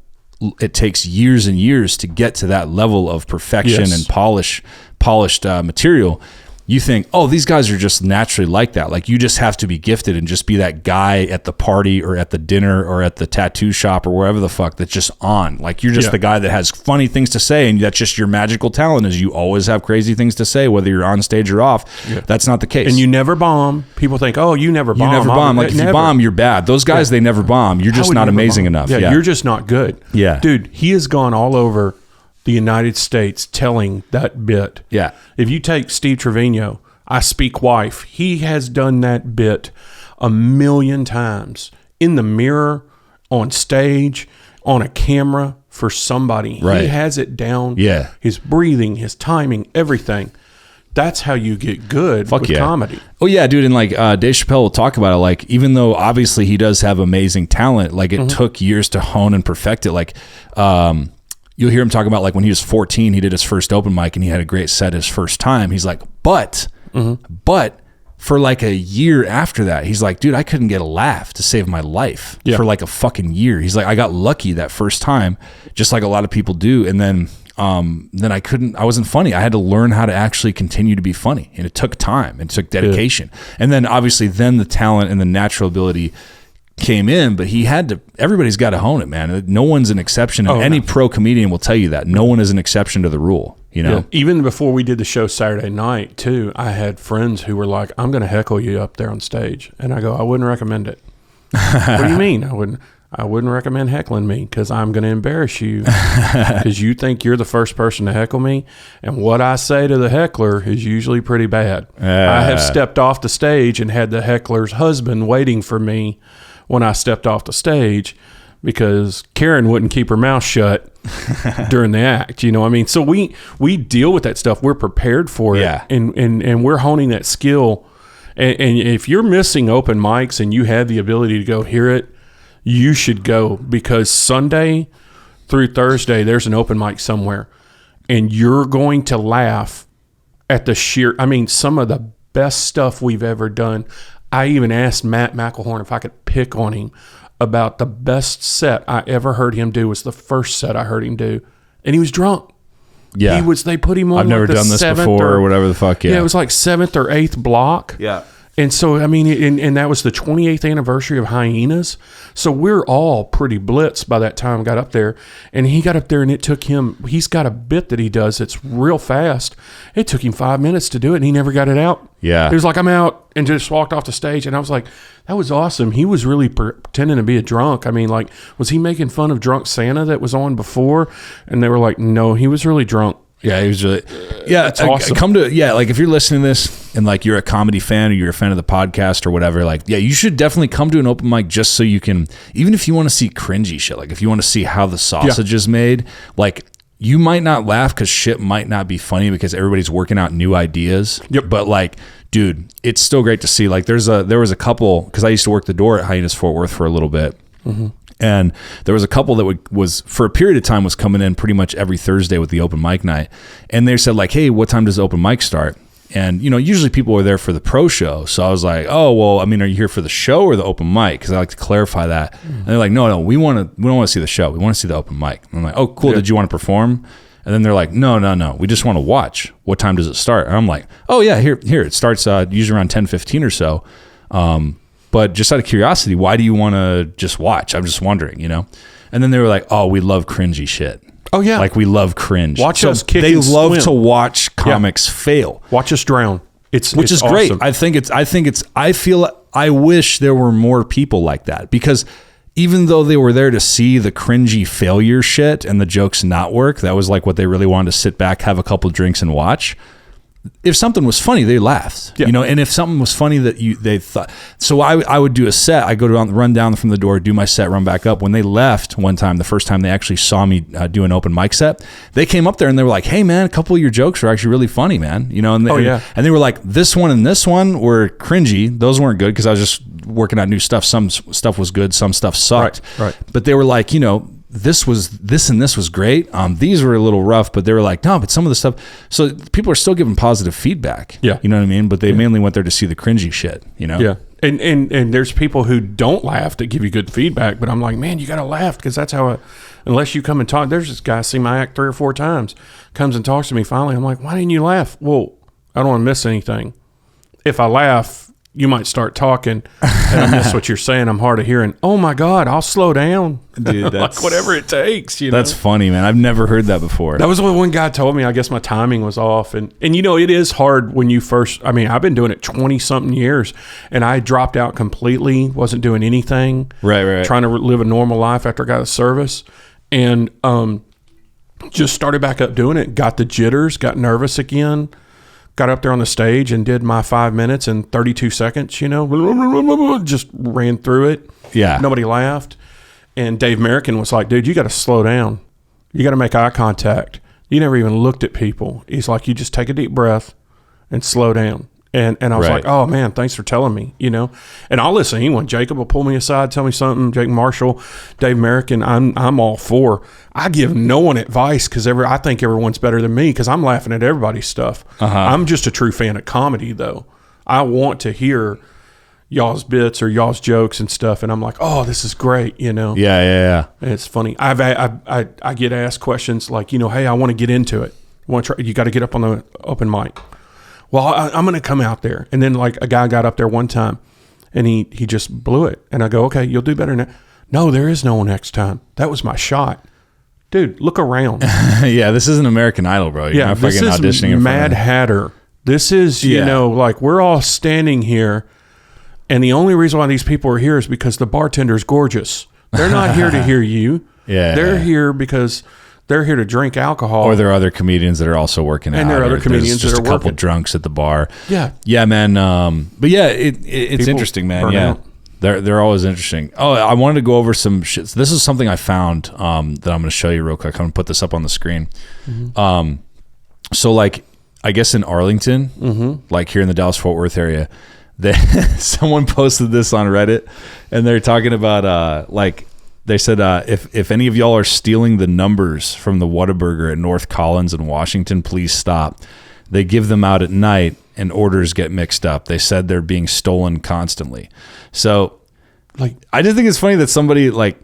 B: it takes years and years to get to that level of perfection and polished material, you think, oh, these guys are just naturally like that. You just have to be gifted and just be that guy at the party or at the dinner or at the tattoo shop or wherever the fuck that's just on. You're just the guy that has funny things to say, and that's just your magical talent is you always have crazy things to say, whether you're on stage or off. Yeah. That's not the case.
C: And you never bomb. People think, oh, you never bomb.
B: You never bomb. If you bomb, you're bad. Those guys, they never bomb. You're just not amazing enough.
C: Yeah, you're just not good.
B: Yeah.
C: Dude, he has gone all over the United States telling that bit.
B: Yeah.
C: If you take Steve Trevino, I Speak Wife, he has done that bit 1,000,000 times in the mirror, on stage, on a camera for somebody.
B: Right.
C: He has it down.
B: Yeah.
C: His breathing, his timing, everything. That's how you get good with comedy.
B: Oh yeah, dude. And Dave Chappelle will talk about it. Even though obviously he does have amazing talent, it took years to hone and perfect it. You'll hear him talk about when he was 14, he did his first open mic and he had a great set his first time. He's like, but for a year after that, he's like, dude, I couldn't get a laugh to save my life for a fucking year. He's like, I got lucky that first time, just like a lot of people do. And then I wasn't funny. I had to learn how to actually continue to be funny. And it took time and it took dedication. Yeah. And then obviously the talent and the natural ability came in, but everybody's got to hone it, man. No one's an exception. And any pro comedian will tell you that. No one is an exception to the rule, Yeah.
C: Even before we did the show Saturday night, too, I had friends who were like, I'm going to heckle you up there on stage. And I go, I wouldn't recommend it. What do you mean? I wouldn't recommend heckling me because I'm going to embarrass you because you think you're the first person to heckle me. And what I say to the heckler is usually pretty bad. I have stepped off the stage and had the heckler's husband waiting for me when I stepped off the stage because Karen wouldn't keep her mouth shut during the act. So we deal with that stuff. We're prepared for it.
B: Yeah.
C: And we're honing that skill. And if you're missing open mics and you have the ability to go hear it, you should go because Sunday through Thursday, there's an open mic somewhere and you're going to laugh at some of the best stuff we've ever done. I even asked Matt McElhorn if I could pick on him about the best set I ever heard him do was the first set I heard him do. And he was drunk.
B: Yeah.
C: They put him on
B: I've never done this before or whatever the fuck. Yeah.
C: It was 7th or 8th block.
B: Yeah.
C: And so, I mean, and that was the 28th anniversary of Hyenas. So we're all pretty blitzed by that time got up there. And he got up there and it took him, he's got a bit that he does that's real fast. It took him 5 minutes to do it and he never got it out.
B: Yeah.
C: He was like, I'm out, and just walked off the stage. And I was like, that was awesome. He was really pretending to be a drunk. I mean, like, was he making fun of Drunk Santa that was on before? And they were like, no, he was really drunk.
B: Yeah, he was really. Yeah,
C: it's awesome.
B: Like if you're listening to this and like you're a comedy fan or you're a fan of the podcast or whatever, like, yeah, you should definitely come to an open mic just so you can, even if you want to see cringy shit, like if you want to see how the sausage is made, like you might not laugh because shit might not be funny because everybody's working out new ideas.
C: Yep.
B: But like, dude, it's still great to see. Like there was a couple, because I used to work the door at Hyenas Fort Worth for a little bit. Mm-hmm. And there was a couple that was for a period of time was coming in pretty much every Thursday with the open mic night. And they said like, hey, what time does the open mic start? And, you know, usually people are there for the pro show. So I was like, oh, well, I mean, are you here for the show or the open mic? Because I like to clarify that. And they're like, no, we don't want to see the show. We want to see the open mic. And I'm like, oh, cool. Yeah. Did you want to perform? And then they're like, no. We just want to watch. What time does it start? And I'm like, oh, yeah, here. It starts usually around 10:15 or so. But just out of curiosity, why do you want to just watch? I'm just wondering, you know? And then they were like, oh, we love cringy shit.
C: Oh, yeah.
B: Like we love cringe.
C: Watch us kick
B: They
C: and
B: love
C: swim.
B: to watch comics fail.
C: Watch us drown.
B: Which is
C: awesome.
B: great. I wish there were more people like that, because even though they were there to see the cringy failure shit and the jokes not work, that was like what they really wanted to sit back, have a couple drinks and watch. If something was funny, they laughed, you know, and if something was funny that they thought, so I would do a set. I go down, run down from the door, do my set, run back up. When they left one time, the first time they actually saw me do an open mic set, they came up there and they were like, hey man, a couple of your jokes are actually really funny, man. You know, and they were like, this one and this one were cringy. Those weren't good because I was just working out new stuff. Some stuff was good. Some stuff sucked.
C: Right.
B: But they were like, you know, this and this was great. These were a little rough, but they were like, no, but some of the stuff. So people are still giving positive feedback.
C: Yeah.
B: You know what I mean? But they mainly went there to see the cringy shit, you know?
C: Yeah. And there's people who don't laugh that give you good feedback, but I'm like, man, you got to laugh, because that's how, unless you come and talk, there's this guy, see my act 3 or 4 times, comes and talks to me finally. I'm like, why didn't you laugh? Well, I don't want to miss anything. If I laugh, you might start talking and I miss what you're saying. I'm hard of hearing. Oh my God, I'll slow down.
B: Dude, that's
C: like whatever it takes. You know?
B: That's funny, man. I've never heard that before.
C: That was what one guy told me. I guess my timing was off. And you know, it is hard when you first, I mean, I've been doing it 20 something years and I dropped out completely, wasn't doing anything.
B: Right.
C: Trying to live a normal life after I got out of service. And just started back up doing it. Got the jitters, got nervous again. Got up there on the stage and did my 5 minutes in 32 seconds, you know, just ran through it.
B: Yeah.
C: Nobody laughed. And Dave American was like, dude, you got to slow down. You got to make eye contact. You never even looked at people. He's like, you just take a deep breath and slow down. And I was like, oh man, thanks for telling me, you know. And I'll listen to anyone. Jacob will pull me aside, tell me something. Jake Marshall, Dave American, I'm all for. I give no one advice because I think everyone's better than me because I'm laughing at everybody's stuff. I'm just a true fan of comedy, though. I want to hear y'all's bits or y'all's jokes and stuff, and I'm like, oh, this is great, you know.
B: Yeah.
C: And it's funny. I get asked questions like, you know, hey, I want to get into it. You got to get up on the open mic. Well, I'm going to come out there. And then like a guy got up there one time and he just blew it. And I go, okay, you'll do better now. No, there is no next time. That was my shot. Dude, look around.
B: Yeah, this isn't American Idol, bro. You're not fucking auditioning in front
C: Mad
B: of
C: Hatter. This is, you know, like we're all standing here. And the only reason why these people are here is because the bartender's gorgeous. They're not here to hear you.
B: Yeah.
C: They're here because they're here to drink alcohol.
B: Or there are other comedians that are also working out.
C: And there are other comedians that are
B: just a couple
C: working.
B: drunks at the bar.
C: Yeah,
B: man. But yeah, it's
C: People
B: interesting, man.
C: burn
B: Yeah,
C: out.
B: they're always interesting. Oh, I wanted to go over some shit. This is something I found that I'm going to show you real quick. I'm going to put this up on the screen. So like, I guess in Arlington, like here in the Dallas-Fort Worth area, someone posted this on Reddit, and they're talking about like. They said, if any of y'all are stealing the numbers from the Whataburger at North Collins in Washington, please stop. They give them out at night and orders get mixed up. They said they're being stolen constantly. So like, I just think it's funny that somebody like,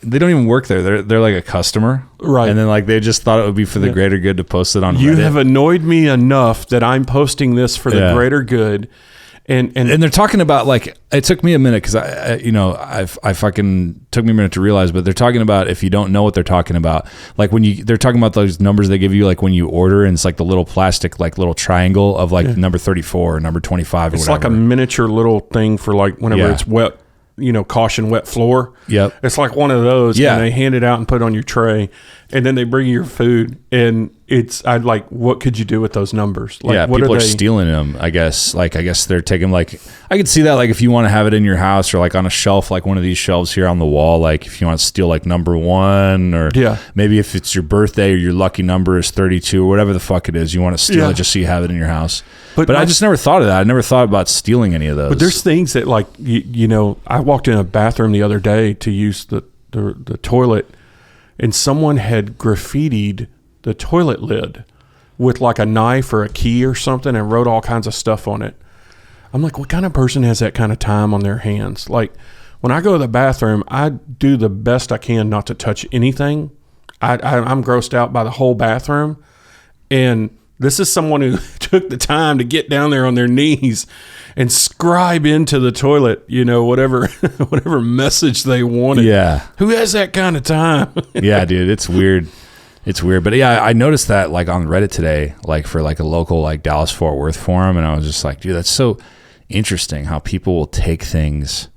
B: they don't even work there. They're like a customer.
C: Right.
B: And then like, they just thought it would be for the greater good to post it on Reddit.
C: You have annoyed me enough that I'm posting this for the greater good. And
B: they're talking about, like, it took me a minute because I fucking took me a minute to realize, but they're talking about, if you don't know what they're talking about, like they're talking about those numbers they give you, like when you order, and it's like the little plastic, like little triangle of like number 34 or number 25 or
C: it's
B: whatever.
C: like a miniature little thing for like whenever it's wet, caution wet floor.
B: Yep.
C: It's like one of those.
B: Yeah.
C: And they hand it out and put it on your tray, and then they bring you your food, and I'd like, what could you do with those numbers? Like, what
B: people are
C: they
B: stealing them, I guess. Like, I guess they're taking, like, I could see that, like, if you want to have it in your house or like on a shelf, like one of these shelves here on the wall, like if you want to steal like number 1, or maybe if it's your birthday or your lucky number is 32 or whatever the fuck it is, you want to steal it just so you have it in your house. But I just never thought of that. I never thought about stealing any of those.
C: But there's things that, like, I walked in a bathroom the other day to use the toilet, and someone had graffitied the toilet lid with like a knife or a key or something and wrote all kinds of stuff on it. I'm like, what kind of person has that kind of time on their hands? Like, when I go to the bathroom, I do the best I can not to touch anything. I'm grossed out by the whole bathroom. And this is someone who took the time to get down there on their knees and scribe into the toilet, whatever message they wanted.
B: Yeah.
C: Who has that kind of time?
B: Yeah, dude, it's weird. It's weird. But yeah, I noticed that like on Reddit today, like for like a local like Dallas Fort Worth forum, and I was just like, dude, that's so interesting how people will take things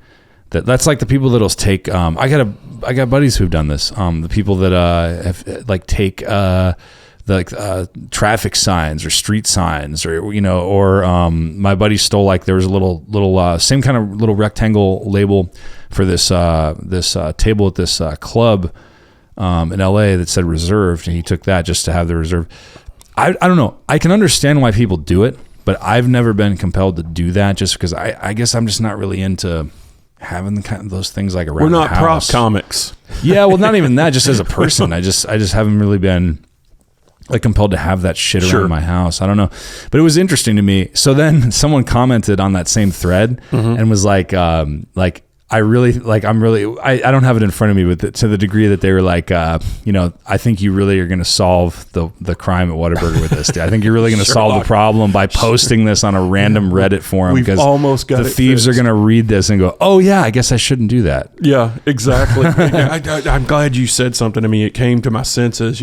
B: that's like the people that'll take I got buddies who've done this. The people that have like take traffic signs or street signs, or my buddy stole, like, there was a little same kind of little rectangle label for this table at this club in LA that said reserved, and he took that just to have the reserve. I don't know. I can understand why people do it, but I've never been compelled to do that, just because I guess I'm just not really into having those things like around.
C: We're not
B: the house.
C: prop comics.
B: Yeah, well, not even that. Just as a person, I just haven't really been like compelled to have that shit around my house. I don't know, but it was interesting to me. So then someone commented on that same thread and was like, I don't have it in front of me, but to the degree that they were like, I think you really are going to solve the crime at Whataburger with this. I think you're really going to solve the problem by posting this on a random Reddit forum, because
C: almost got
B: the thieves are going to read this and go, oh yeah, I guess I shouldn't do that.
C: Yeah, exactly. I'm glad you said something to me. It came to my senses,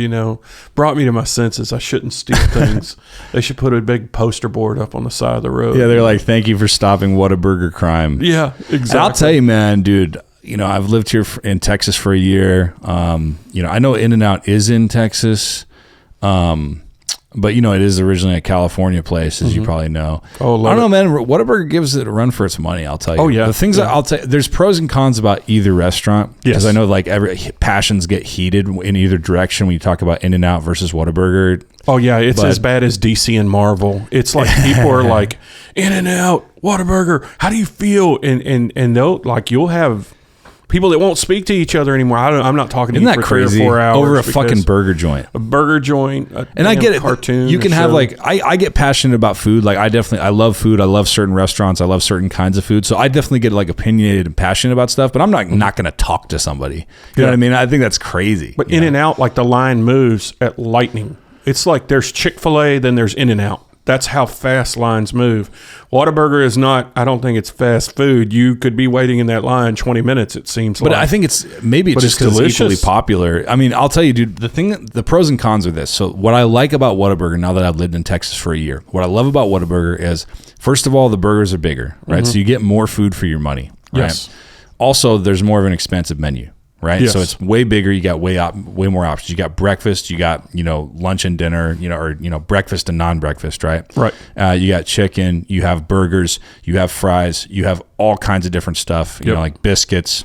C: brought me to my senses. I shouldn't steal things. They should put a big poster board up on the side of the road.
B: Yeah, they're like, thank you for stopping Whataburger crime.
C: Yeah, exactly.
B: And I'll tell you, man, dude, I've lived here in Texas for a year. I know In-N-Out is in Texas, but it is originally a California place, as you probably know.
C: Oh,
B: I don't know, man. Whataburger gives it a run for its money, I'll tell you.
C: Oh, yeah.
B: The things that I'll tell you, there's pros and cons about either restaurant, because I know like passions get heated in either direction when you talk about In-N-Out versus Whataburger.
C: Oh yeah, it's as bad as DC and Marvel. It's like people are like, In-N-Out, Whataburger, how do you feel? And they'll, like, you'll have people that won't speak to each other anymore. I'm not talking to you for
B: crazy?
C: 3 or 4 hours
B: over a fucking burger joint.
C: A burger joint,
B: and I get it.
C: Cartoon.
B: You can have like I get passionate about food. Like I love food. I love certain restaurants. I love certain kinds of food. So I definitely get like opinionated and passionate about stuff. But I'm not going to talk to somebody. You know what I mean? I think that's crazy.
C: But In-N-Out, like, the line moves at lightning. It's like there's Chick-fil-A, then there's In-N-Out. That's how fast lines move. Whataburger is not, I don't think it's fast food. You could be waiting in that line 20 minutes, it seems like.
B: But I think it's just because it's equally popular. I mean, I'll tell you, dude, the pros and cons are this. So what I like about Whataburger, now that I've lived in Texas for a year, what I love about Whataburger is, first of all, the burgers are bigger, right? So you get more food for your money, right? Yes. Also, there's more of an expansive menu. Right. Yes. So it's way bigger. You got way more options. You got breakfast, you got, lunch and dinner, or breakfast and non-breakfast. Right.
C: Right.
B: You got chicken, you have burgers, you have fries, you have all kinds of different stuff, like biscuits.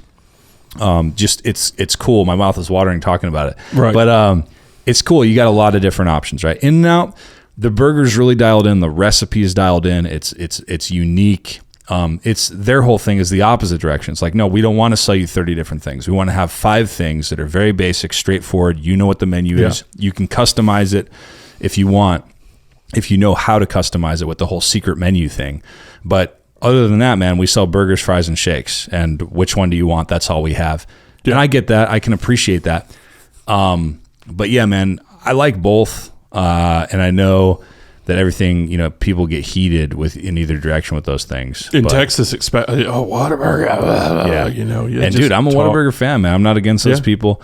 B: Just it's cool. My mouth is watering talking about it.
C: Right.
B: But it's cool. You got a lot of different options, right? In-N-Out, the burger's really dialed in, the recipe is dialed in. It's unique. It's their whole thing is the opposite direction. It's like, no, we don't want to sell you 30 different things. We want to have 5 things that are very basic, straightforward. You know what the menu is. You can customize it if you want, if you know how to customize it with the whole secret menu thing. But other than that, man, we sell burgers, fries, and shakes. And which one do you want? That's all we have. Yeah. And I get that. I can appreciate that. But yeah, man, I like both. And I know that everything, people get heated with in either direction with those things.
C: In Texas, Whataburger,
B: And dude, I'm a Whataburger fan, man. I'm not against those people.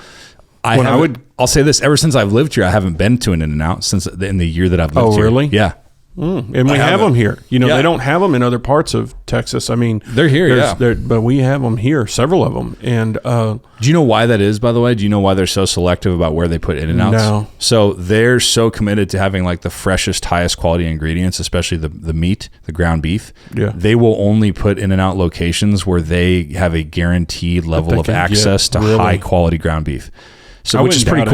B: I'll say this: ever since I've lived here, I haven't been to an In-N-Out since in the year that I've lived here.
C: Oh, really?
B: Yeah.
C: And we have them here. They don't have them in other parts of Texas. I mean,
B: they're here,
C: but we have them here, several of them. And
B: do you know why that is, by the way? Do you know why they're so selective about where they put In-N-Outs?
C: No.
B: So they're so committed to having like the freshest, highest quality ingredients, especially the meat, the ground beef.
C: Yeah.
B: They will only put In-N-Out locations where they have a guaranteed level of access to high quality ground beef. So, which is pretty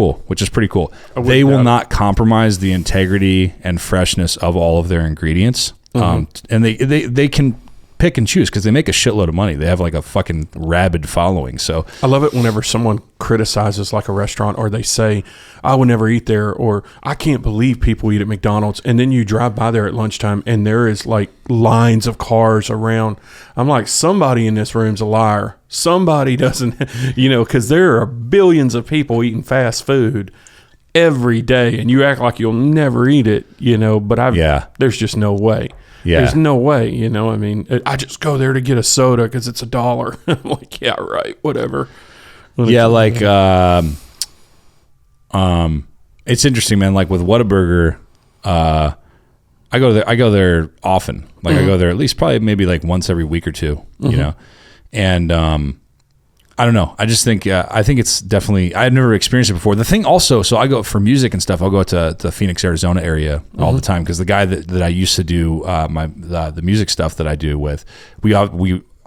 B: cool. They will not compromise the integrity and freshness of all of their ingredients. And they can pick and choose because they make a shitload of money. They have like a fucking rabid following. So
C: I love it whenever someone criticizes like a restaurant, or they say, I would never eat there, or I can't believe people eat at McDonald's. And then you drive by there at lunchtime and there is like lines of cars around. I'm like, somebody in this room's a liar. Somebody doesn't, because there are billions of people eating fast food every day, and you act like you'll never eat it, but there's just no way. Yeah. There's no way, I mean, I just go there to get a soda because it's $1. I'm like, yeah, right, whatever.
B: It's interesting, man. Like with Whataburger, I go there often. Like I go there at least probably maybe like once every week or two, and I don't know. I just think I think it's definitely. I've never experienced it before. The thing also, so I go for music and stuff. I'll go to the Phoenix, Arizona area all the time because the guy that I used to do the music stuff that I do with, we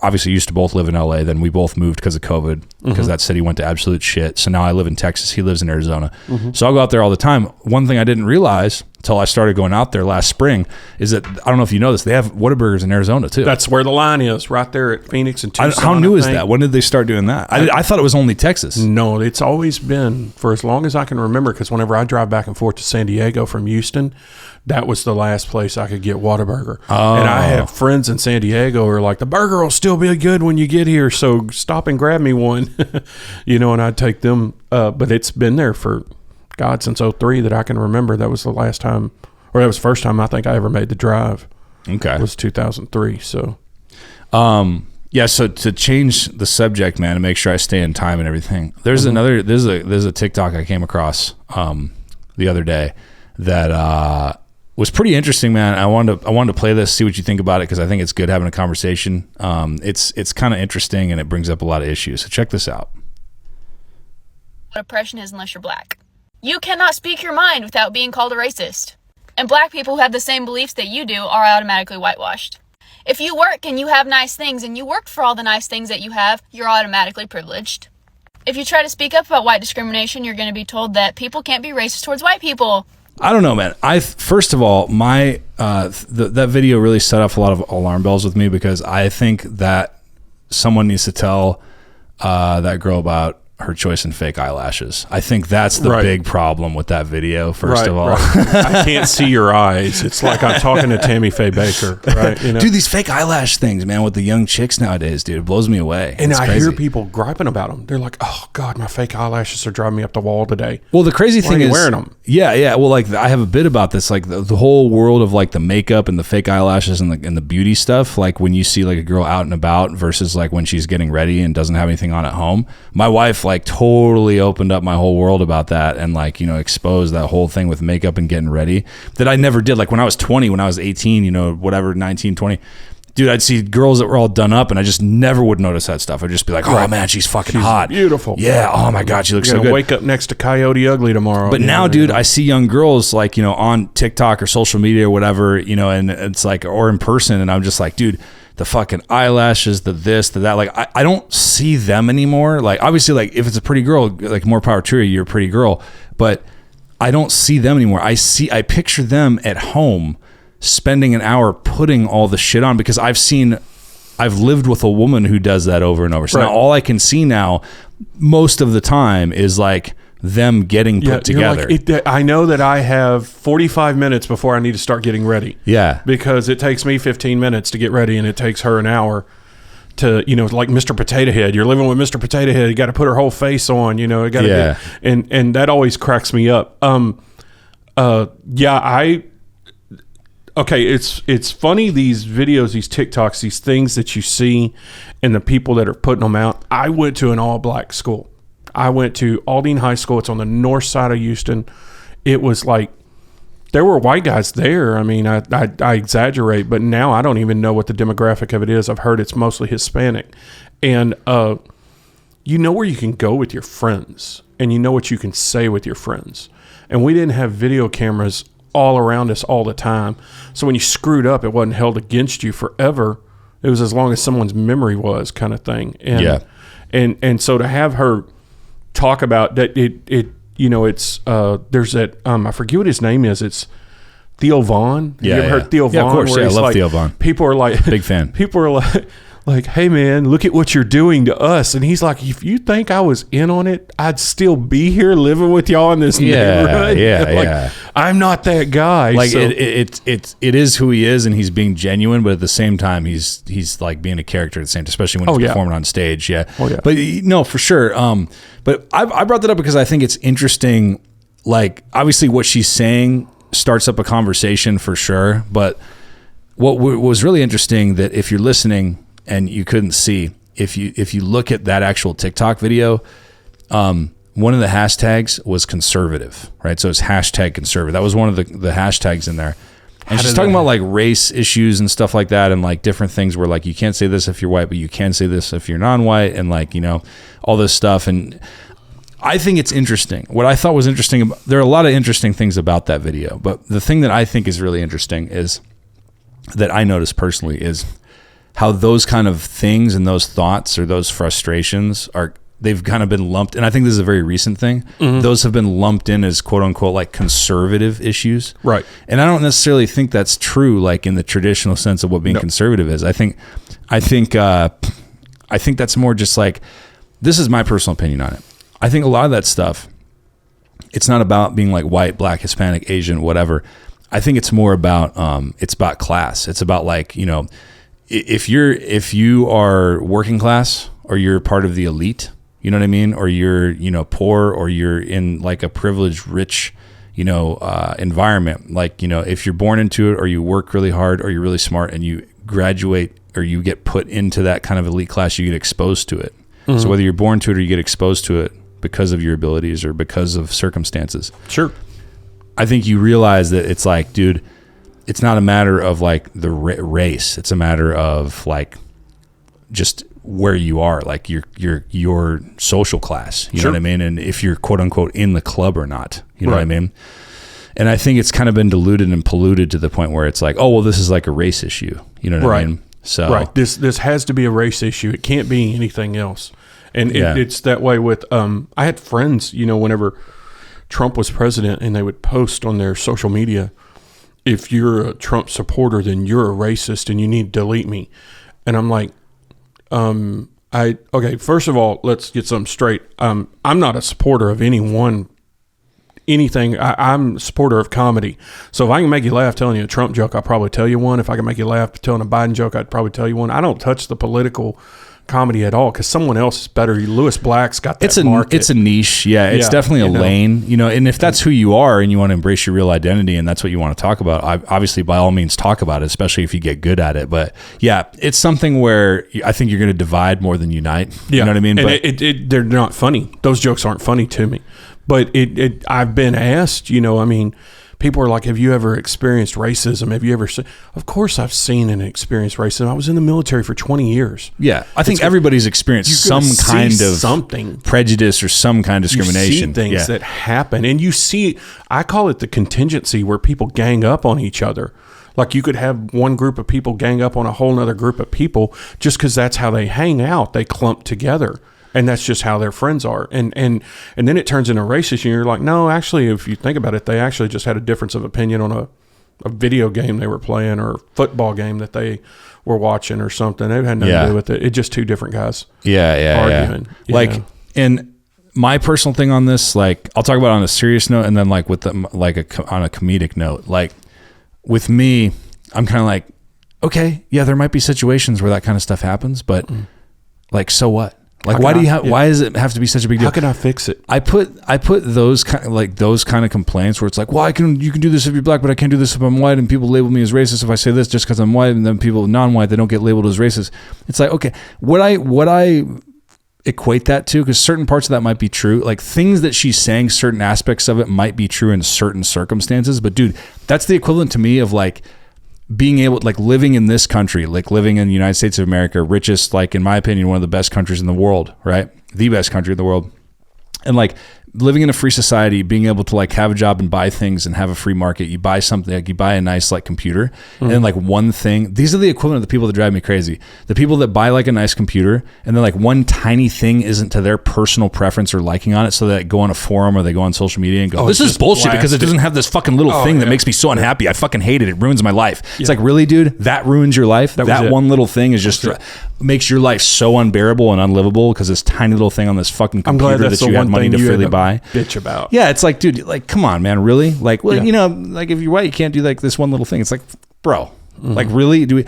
B: obviously used to both live in LA. Then we both moved because of COVID because that city went to absolute shit. So now I live in Texas. He lives in Arizona. So I'll go out there all the time. One thing I didn't realize until I started going out there last spring is that, I don't know if you know this, they have Whataburgers in Arizona too.
C: That's where the line is, right there at Phoenix and Tucson.
B: How new is that? When did they start doing that? I thought it was only Texas.
C: No, it's always been for as long as I can remember, because whenever I drive back and forth to San Diego from Houston, that was the last place I could get Whataburger. And I have friends in San Diego who are like, the burger will still be good when you get here, so stop and grab me one. And I'd take them. But it's been there for, God, since 2003 that I can remember. That was the last time, or that was the first time I think I ever made the drive. Okay. It was 2003, so.
B: So to change the subject, man, and make sure I stay in time and everything, there's there's a TikTok I came across the other day that was pretty interesting, man. I wanted to play this, see what you think about it, because I think it's good having a conversation. It's kind of interesting, and it brings up a lot of issues. So check this out.
A: What oppression is unless you're black. You cannot speak your mind without being called a racist. And black people who have the same beliefs that you do are automatically whitewashed. If you work and you have nice things and you worked for all the nice things that you have, you're automatically privileged. If you try to speak up about white discrimination, you're going to be told that people can't be racist towards white people.
B: I don't know, man. First of all, my that video really set off a lot of alarm bells with me, because I think that someone needs to tell that girl about her choice in fake eyelashes. I think that's the big problem with that video, first of all.
C: I can't see your eyes. It's like I'm talking to Tammy Faye Baker, right?
B: Dude, these fake eyelash things, man, with the young chicks nowadays, dude, it blows me away.
C: And I hear people griping about them. They're like, oh, God, my fake eyelashes are driving me up the wall today.
B: Well, the crazy thing is
C: wearing them.
B: Yeah. Well, like I have a bit about this, like the whole world of like the makeup and the fake eyelashes and the beauty stuff. Like when you see like a girl out and about versus like when she's getting ready and doesn't have anything on at home. My wife like totally opened up my whole world about that, and like, exposed that whole thing with makeup and getting ready that I never did. Like when I was 20, when I was 18, whatever, 19, 20. Dude, I'd see girls that were all done up, and I just never would notice that stuff. I'd just be like, oh, man, she's fucking hot.
C: Beautiful.
B: Yeah. Oh, my God, she looks so good.
C: Wake up next to Coyote Ugly tomorrow.
B: But now, dude, I see young girls, like, on TikTok or social media or whatever, and it's like, or in person, and I'm just like, dude, the fucking eyelashes, the this, the that. Like, I don't see them anymore. Like, obviously, like, if it's a pretty girl, like, more power to you, you're a pretty girl. But I don't see them anymore. I picture them at home spending an hour putting all the shit on, because I've lived with a woman who does that over and over. So now all I can see now most of the time is like them getting put together.
C: Like, I know that I have 45 minutes before I need to start getting ready.
B: Yeah.
C: Because it takes me 15 minutes to get ready, and it takes her an hour to, like Mr. Potato Head. You're living with Mr. Potato Head. You got to put her whole face on, and that always cracks me up. okay, it's funny, these videos, these TikToks, these things that you see and the people that are putting them out. I went to an all-black school. I went to Aldine High School. It's on the north side of Houston. It was like, there were white guys there. I mean, I exaggerate, but now I don't even know what the demographic of it is. I've heard it's mostly Hispanic. And you know where you can go with your friends, and you know what you can say with your friends. And we didn't have video cameras all around us all the time. So when you screwed up, it wasn't held against you forever. It was as long as someone's memory was, kind of thing. And,
B: Yeah.
C: And so to have her talk about that, it's there's that I forget what his name is. It's Theo Vaughn.
B: Yeah,
C: you ever heard Theo Vaughn?
B: Yeah, of course.
C: Where
B: Yeah, I
C: he's
B: love
C: like,
B: Theo Vaughn.
C: People are like,
B: Big fan.
C: People are like, hey man, look at what you're doing to us. And he's like, if you think I was in on it, I'd still be here living with y'all in this neighborhood.
B: Yeah.
C: I'm not that guy.
B: Like
C: so,
B: it is who he is, and he's being genuine, but at the same time, he's like being a character at the same time, especially when he's performing on stage. Yeah.
C: Oh, yeah.
B: But no, for sure. But I brought that up because I think it's interesting. Like, obviously what she's saying starts up a conversation for sure. But what was really interesting, that if you're listening and you couldn't see, if you look at that actual TikTok video, one of the hashtags was conservative, right? So it's hashtag conservative. That was one of the hashtags in there. And she's talking about like race issues and stuff like that, and like different things where like you can't say this if you're white, but you can say this if you're non-white, and like, you know, all this stuff. And I think it's interesting. What I thought was interesting, there are a lot of interesting things about that video, but the thing that I think is really interesting is that I noticed personally is how those kind of things and those thoughts or those frustrations they've kind of been lumped, and I think this is a very recent thing. Mm-hmm. Those have been lumped in as quote unquote like conservative issues. Right. And I don't necessarily think that's true, like in the traditional sense of what being conservative is. I think that's more just like, this is my personal opinion on it. I think a lot of that stuff, it's not about being like white, black, Hispanic, Asian, whatever. I think it's more about, it's about class. It's about like, you know, if you are working class or you're part of the elite, you know what I mean? Or you're, you know, poor, or you're in like a privileged, rich, you know, environment. Like, you know, if you're born into it, or you work really hard, or you're really smart and you graduate, or you get put into that kind of elite class, you get exposed to it. Mm-hmm. So whether you're born to it or you get exposed to it because of your abilities or because of circumstances. Sure. I think you realize that it's like, dude, it's not a matter of like the race. It's a matter of like just where you are, like your social class, you know what I mean? And if you're quote unquote in the club or not, you know what I mean? And I think it's kind of been diluted and polluted to the point where it's like, oh, well, this is like a race issue. You know what I mean? So
C: this has to be a race issue. It can't be anything else. And it's that way with, I had friends, you know, whenever Trump was president, and they would post on their social media, if you're a Trump supporter, then you're a racist and you need to delete me. And I'm like, okay, first of all, let's get something straight. I'm not a supporter of anything. I'm a supporter of comedy. So if I can make you laugh telling you a Trump joke, I'll probably tell you one. If I can make you laugh telling a Biden joke, I'd probably tell you one. I don't touch the political comedy at all because someone else is better. Lewis Black's got that market.
B: It's a niche. Yeah, it's definitely a lane, you know, and if that's who you are and you want to embrace your real identity and that's what you want to talk about, obviously by all means talk about it, especially if you get good at it. But yeah, it's something where I think you're going to divide more than unite. You know what I mean?
C: And they're not funny. Those jokes aren't funny to me. But I've been asked, you know, I mean, people are like, have you ever experienced racism? Have you ever seen? Of course I've seen and experienced racism. I was in the military for 20 years.
B: Yeah. I think everybody's experienced some kind of prejudice or some kind of discrimination.
C: You see things that happen. And you see, I call it the contingency, where people gang up on each other. Like you could have one group of people gang up on a whole other group of people just because that's how they hang out. They clump together. And that's just how their friends are. And then it turns into racist, and you're like, no, actually, if you think about it, they actually just had a difference of opinion on a video game they were playing or a football game that they were watching or something. It had nothing to do with it. It's just two different guys arguing.
B: Yeah. Like, and my personal thing on this, like, I'll talk about it on a serious note and then like with on a comedic note. Like with me, I'm kind of like, okay, yeah, there might be situations where that kind of stuff happens, but like, so what? Like, why does it have to be such a big deal?
C: How can I fix it?
B: I put those kind of complaints where it's like, well, you can do this if you're black, but I can't do this if I'm white, and people label me as racist if I say this just because I'm white, and then people non-white, they don't get labeled as racist. It's like, okay, what I equate that to, because certain parts of that might be true, like things that she's saying, certain aspects of it might be true in certain circumstances, but dude, that's the equivalent to me of like being able, like living in this country, like living in the United States of America, richest, like in my opinion, one of the best countries in the world, right? The best country in the world. And like living in a free society, being able to like have a job and buy things and have a free market. You buy something, like you buy a nice like computer, and then like one thing, these are the equivalent of the people that drive me crazy. The people that buy like a nice computer and then like one tiny thing isn't to their personal preference or liking on it, so they go on a forum or they go on social media and go, this is bullshit because it doesn't have this fucking little thing that makes me so unhappy. I fucking hate it. It ruins my life. It's like, really, dude, that ruins your life? That one little thing is just makes your life so unbearable and unlivable because this tiny little thing on this fucking computer that you had money to freely buy.
C: Bitch about.
B: Yeah, it's like, dude, like, come on, man, really? Like, well, you know, like if you're white, you can't do like this one little thing. It's like, bro, like really?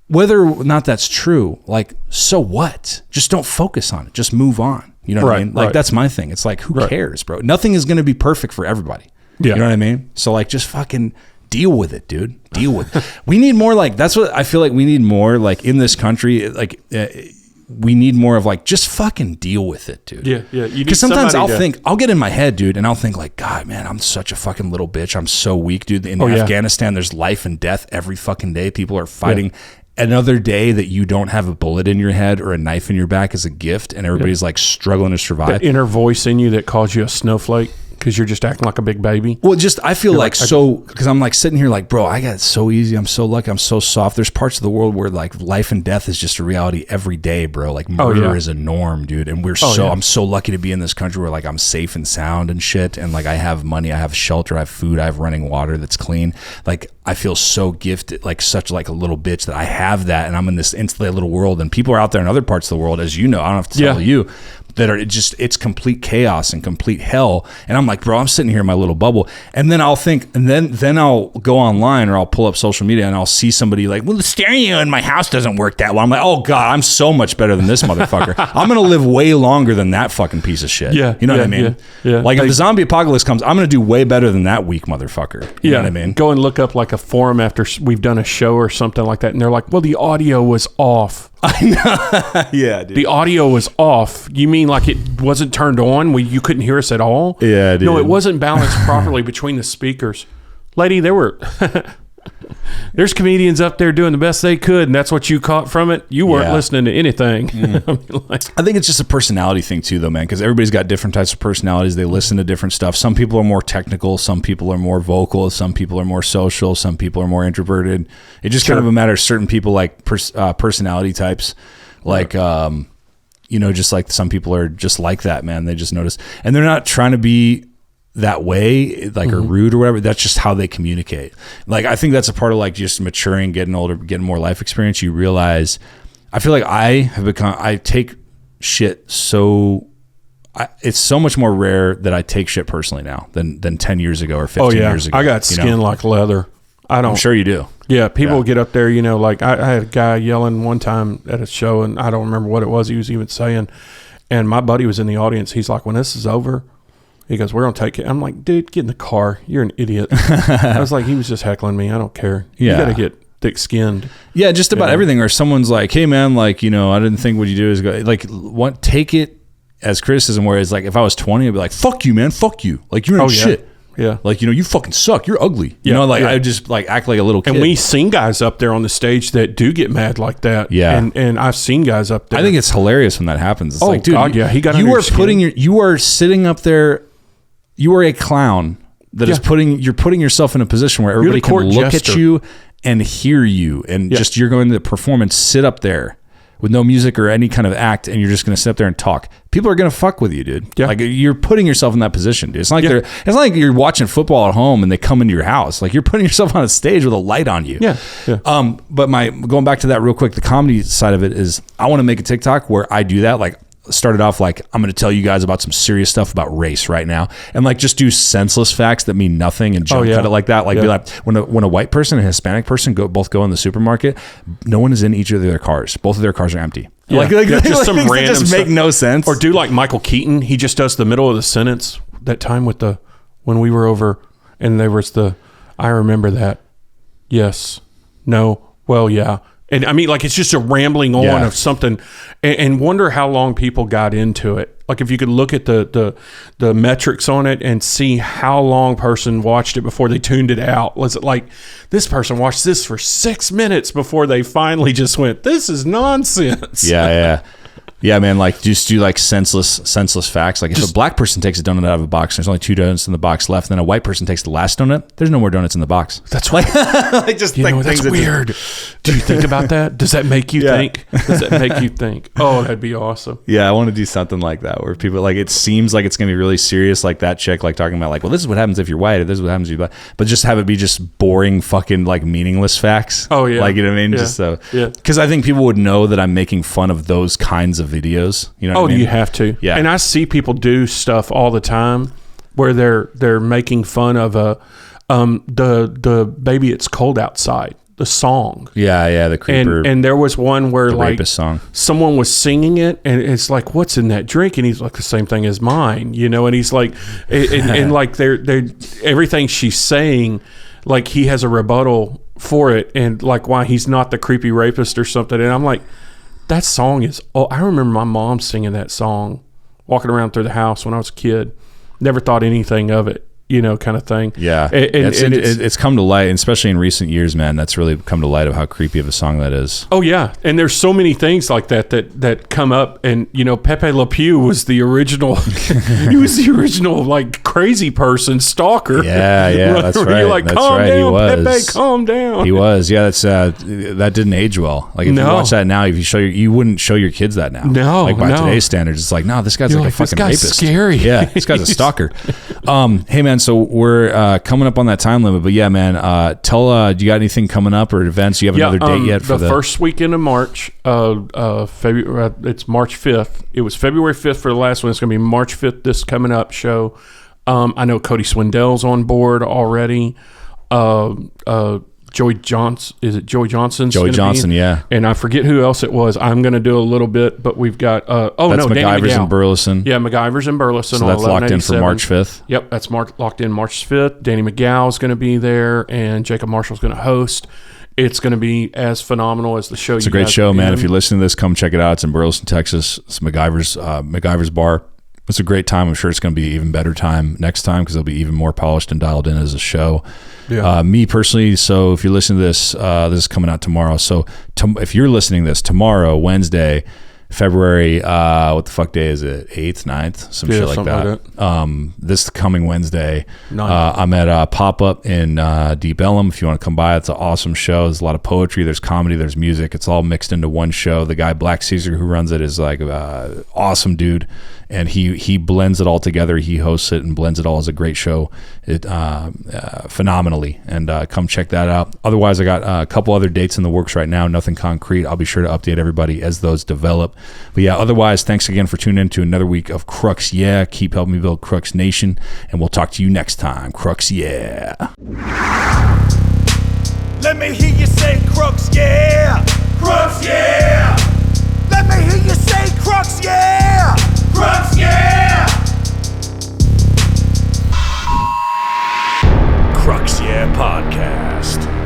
B: Whether or not that's true, like, so what? Just don't focus on it. Just move on. You know what I mean? Like, that's my thing. It's like, who cares, bro? Nothing is going to be perfect for everybody. Yeah. You know what I mean? So like, just fucking deal with it, dude. Deal with it. We need more, like, that's what I feel like we need more, like, in this country, like, we need more of like, just fucking deal with it, dude.
C: Yeah.
B: Because sometimes I'll get in my head, dude, and I'll think like, God, man, I'm such a fucking little bitch. I'm so weak, dude. In Afghanistan, there's life and death every fucking day. People are fighting. Another day that you don't have a bullet in your head or a knife in your back is a gift, and everybody's like struggling to survive.
C: That inner voice in you that calls you a snowflake because you're just acting like a big baby.
B: Well, just I feel like so, because I'm like sitting here like, bro, I got it so easy. I'm so lucky. I'm so soft. There's parts of the world where like life and death is just a reality every day, bro. Like murder is a norm, dude. And I'm so lucky to be in this country where like I'm safe and sound and shit. And like I have money, I have shelter, I have food, I have running water that's clean. Like I feel so gifted, like such like a little bitch that I have that. And I'm in this insulated little world, and people are out there in other parts of the world, as you know, I don't have to tell you, that are just, it's complete chaos and complete hell. And I'm like, bro, I'm sitting here in my little bubble. And then I'll think, and then I'll go online or I'll pull up social media and I'll see somebody like, well, the stereo in my house doesn't work that well. I'm like, oh God, I'm so much better than this motherfucker. I'm going to live way longer than that fucking piece of shit. Yeah. You know what I mean? Yeah. Like if the zombie apocalypse comes, I'm going to do way better than that weak motherfucker. You know what I mean?
C: Go and look up like a forum after we've done a show or something like that. And they're like, well, the audio was off.
B: I know. Yeah, dude.
C: The audio was off. You mean like it wasn't turned on? You couldn't hear us at all?
B: Yeah, dude.
C: No, it wasn't balanced properly between the speakers. Lady, there's comedians up there doing the best they could, and that's what you caught from it. You weren't listening to anything.
B: I think it's just a personality thing too, though, man, because everybody's got different types of personalities. They listen to different stuff. Some people are more technical. Some people are more vocal. Some people are more social. Some people are more introverted. It just kind of a matter of certain people, like personality types. Like, you know, just like some people are just like that, man. They just notice. And they're not trying to be that way, like, or rude or whatever. That's just how they communicate. Like, I think that's a part of like just maturing, getting older, getting more life experience. You realize, I feel like I take shit it's so much more rare that I take shit personally now than 10 years ago or 15 years ago.
C: I got skin like leather.
B: I'm sure you do.
C: Yeah, people get up there, you know, like I had a guy yelling one time at a show, and I don't remember what it was he was even saying. And my buddy was in the audience. He's like, when this is over, he goes, we're going to take it. I'm like, dude, get in the car. You're an idiot. I was like, he was just heckling me. I don't care. Yeah. You got to get thick-skinned.
B: Yeah, just about everything. Or someone's like, hey, man, like, you know, I didn't think what you do is go. Like, take it as criticism, whereas, like, if I was 20, I'd be like, fuck you, man. Fuck you. Like, you're in shit. Yeah. Like, you know, you fucking suck. You're ugly. You know, like, I just, like, act like a little kid.
C: And we've seen guys up there on the stage that do get mad like that.
B: Yeah.
C: And I've seen guys up there.
B: I think it's hilarious when that happens. It's like, dude,
C: God, he got
B: you are sitting up there. You are a clown that is you're putting yourself in a position where everybody can look at you and hear you, and just you're going to perform and sit up there with no music or any kind of act, and you're just going to sit up there and talk. People are going to fuck with you, dude. Yeah. Like, you're putting yourself in that position, dude. It's not like it's not like you're watching football at home and they come into your house. Like, you're putting yourself on a stage with a light on you.
C: Yeah.
B: But going back to that real quick, the comedy side of it is I want to make a TikTok where I do that. Like, started off like, I'm going to tell you guys about some serious stuff about race right now, and like just do senseless facts that mean nothing and jump cut it like that. Like, be like, when a white person and a Hispanic person both go in the supermarket, no one is in each of their cars. Both of their cars are empty.
C: Yeah. Just some
B: things that
C: random
B: just make
C: stuff.
B: no sense.
C: Or do like Michael Keaton. He just does the middle of the sentence. That time with when we were over and there was I remember that. Yes. No. Well, yeah. And I mean, like, it's just a rambling on of something, and wonder how long people got into it. Like, if you could look at the metrics on it and see how long person watched it before they tuned it out. Was it like this person watched this for 6 minutes before they finally just went, this is nonsense?
B: Yeah, man, like just do like senseless facts. Like if a black person takes a donut out of a box, there's only 2 donuts in the box left. And then a white person takes the last donut, there's no more donuts in the box.
C: That's like,
B: just
C: you
B: like
C: know, that's
B: things
C: weird. Do you think about that? Does that make you think? Does that make you think? Oh, that'd be awesome.
B: Yeah, I want to do something like that where people like, it seems like it's gonna be really serious, like that chick like talking about like, well, this is what happens if you're white, or this is what happens if you're black, but just have it be just boring fucking like meaningless facts.
C: Oh yeah,
B: like, you know what I mean?
C: Yeah.
B: Just so
C: yeah,
B: because I think people would know that I'm making fun of those kinds of videos. You know what I mean?
C: You have to.
B: Yeah.
C: And I see people do stuff all the time where they're making fun of the Baby It's Cold Outside, the song.
B: Yeah, the creeper.
C: And there was one where like
B: rapist song.
C: Someone was singing it, and it's like, what's in that drink? And he's like, the same thing as mine, you know. And he's like, and like they're everything she's saying, like he has a rebuttal for it, and like why he's not the creepy rapist or something. And I'm like, that song is. Oh, I remember my mom singing that song, walking around through the house when I was a kid. Never thought anything of it, you know, kind of thing.
B: Yeah,
C: and
B: it's come to light, especially in recent years, man. That's really come to light of how creepy of a song that is.
C: Oh yeah, and there's so many things like that come up, and you know, Pepe Le Pew was the original. He was the original like crazy person stalker.
B: Yeah, that's right.
C: You're like,
B: that's
C: calm
B: right.
C: down,
B: He was.
C: Pepe, calm down.
B: He was. Yeah, that's that didn't age well. Like if you watch that now, if you wouldn't show your kids that now.
C: No,
B: like by today's standards, it's like, no, this guy's like a fucking
C: this guy's
B: rapist.
C: Scary.
B: Yeah, this guy's a stalker. Hey man, so we're coming up on that time limit, but yeah, man, tell do you got anything coming up or events? Do you have another date yet for
C: the first weekend of March? February. It's March 5th. It was February 5th for the last one. It's going to be March 5th. This coming up show. I know Cody Swindell's on board already. Joey Johnson. Is it Joey Johnson's?
B: Joey Johnson, yeah.
C: And I forget who else it was. I'm going to do a little bit, but we've got.
B: That's
C: Danny
B: MacGyver's
C: McGowan.
B: and Burleson.
C: Yeah, MacGyver's and Burleson.
B: So that's locked in for March 5th.
C: Yep, that's locked in March 5th. Danny McGowan is going to be there, and Jacob Marshall's going to host. It's going to be as phenomenal as the show.
B: It's a great show, man. If you're listening to this, come check it out. It's in Burleson, Texas. It's MacGyver's bar. It's a great time. I'm sure it's going to be even better time next time because it'll be even more polished and dialed in as a show. Yeah. Me personally, so if you're listening to this, this is coming out tomorrow. So if you're listening to this tomorrow, Wednesday, February, what the fuck day is it? 8th, 9th? Some shit like that. This coming Wednesday, I'm at a pop-up in Deep Ellum. If you want to come by, it's an awesome show. There's a lot of poetry, there's comedy, there's music. It's all mixed into one show. The guy, Black Caesar, who runs it is like awesome dude. And he blends it all together. He hosts it and blends it all as a great show, phenomenally. And come check that out. Otherwise, I got a couple other dates in the works right now. Nothing concrete. I'll be sure to update everybody as those develop. But yeah, otherwise, thanks again for tuning in to another week of Crux. Yeah, keep helping me build Crux Nation, and we'll talk to you next time. Crux. Yeah.
D: Let me hear you say Crux, yeah. Crux, yeah. Let me hear you say Crux, yeah. Crux, yeah. Crux, yeah podcast.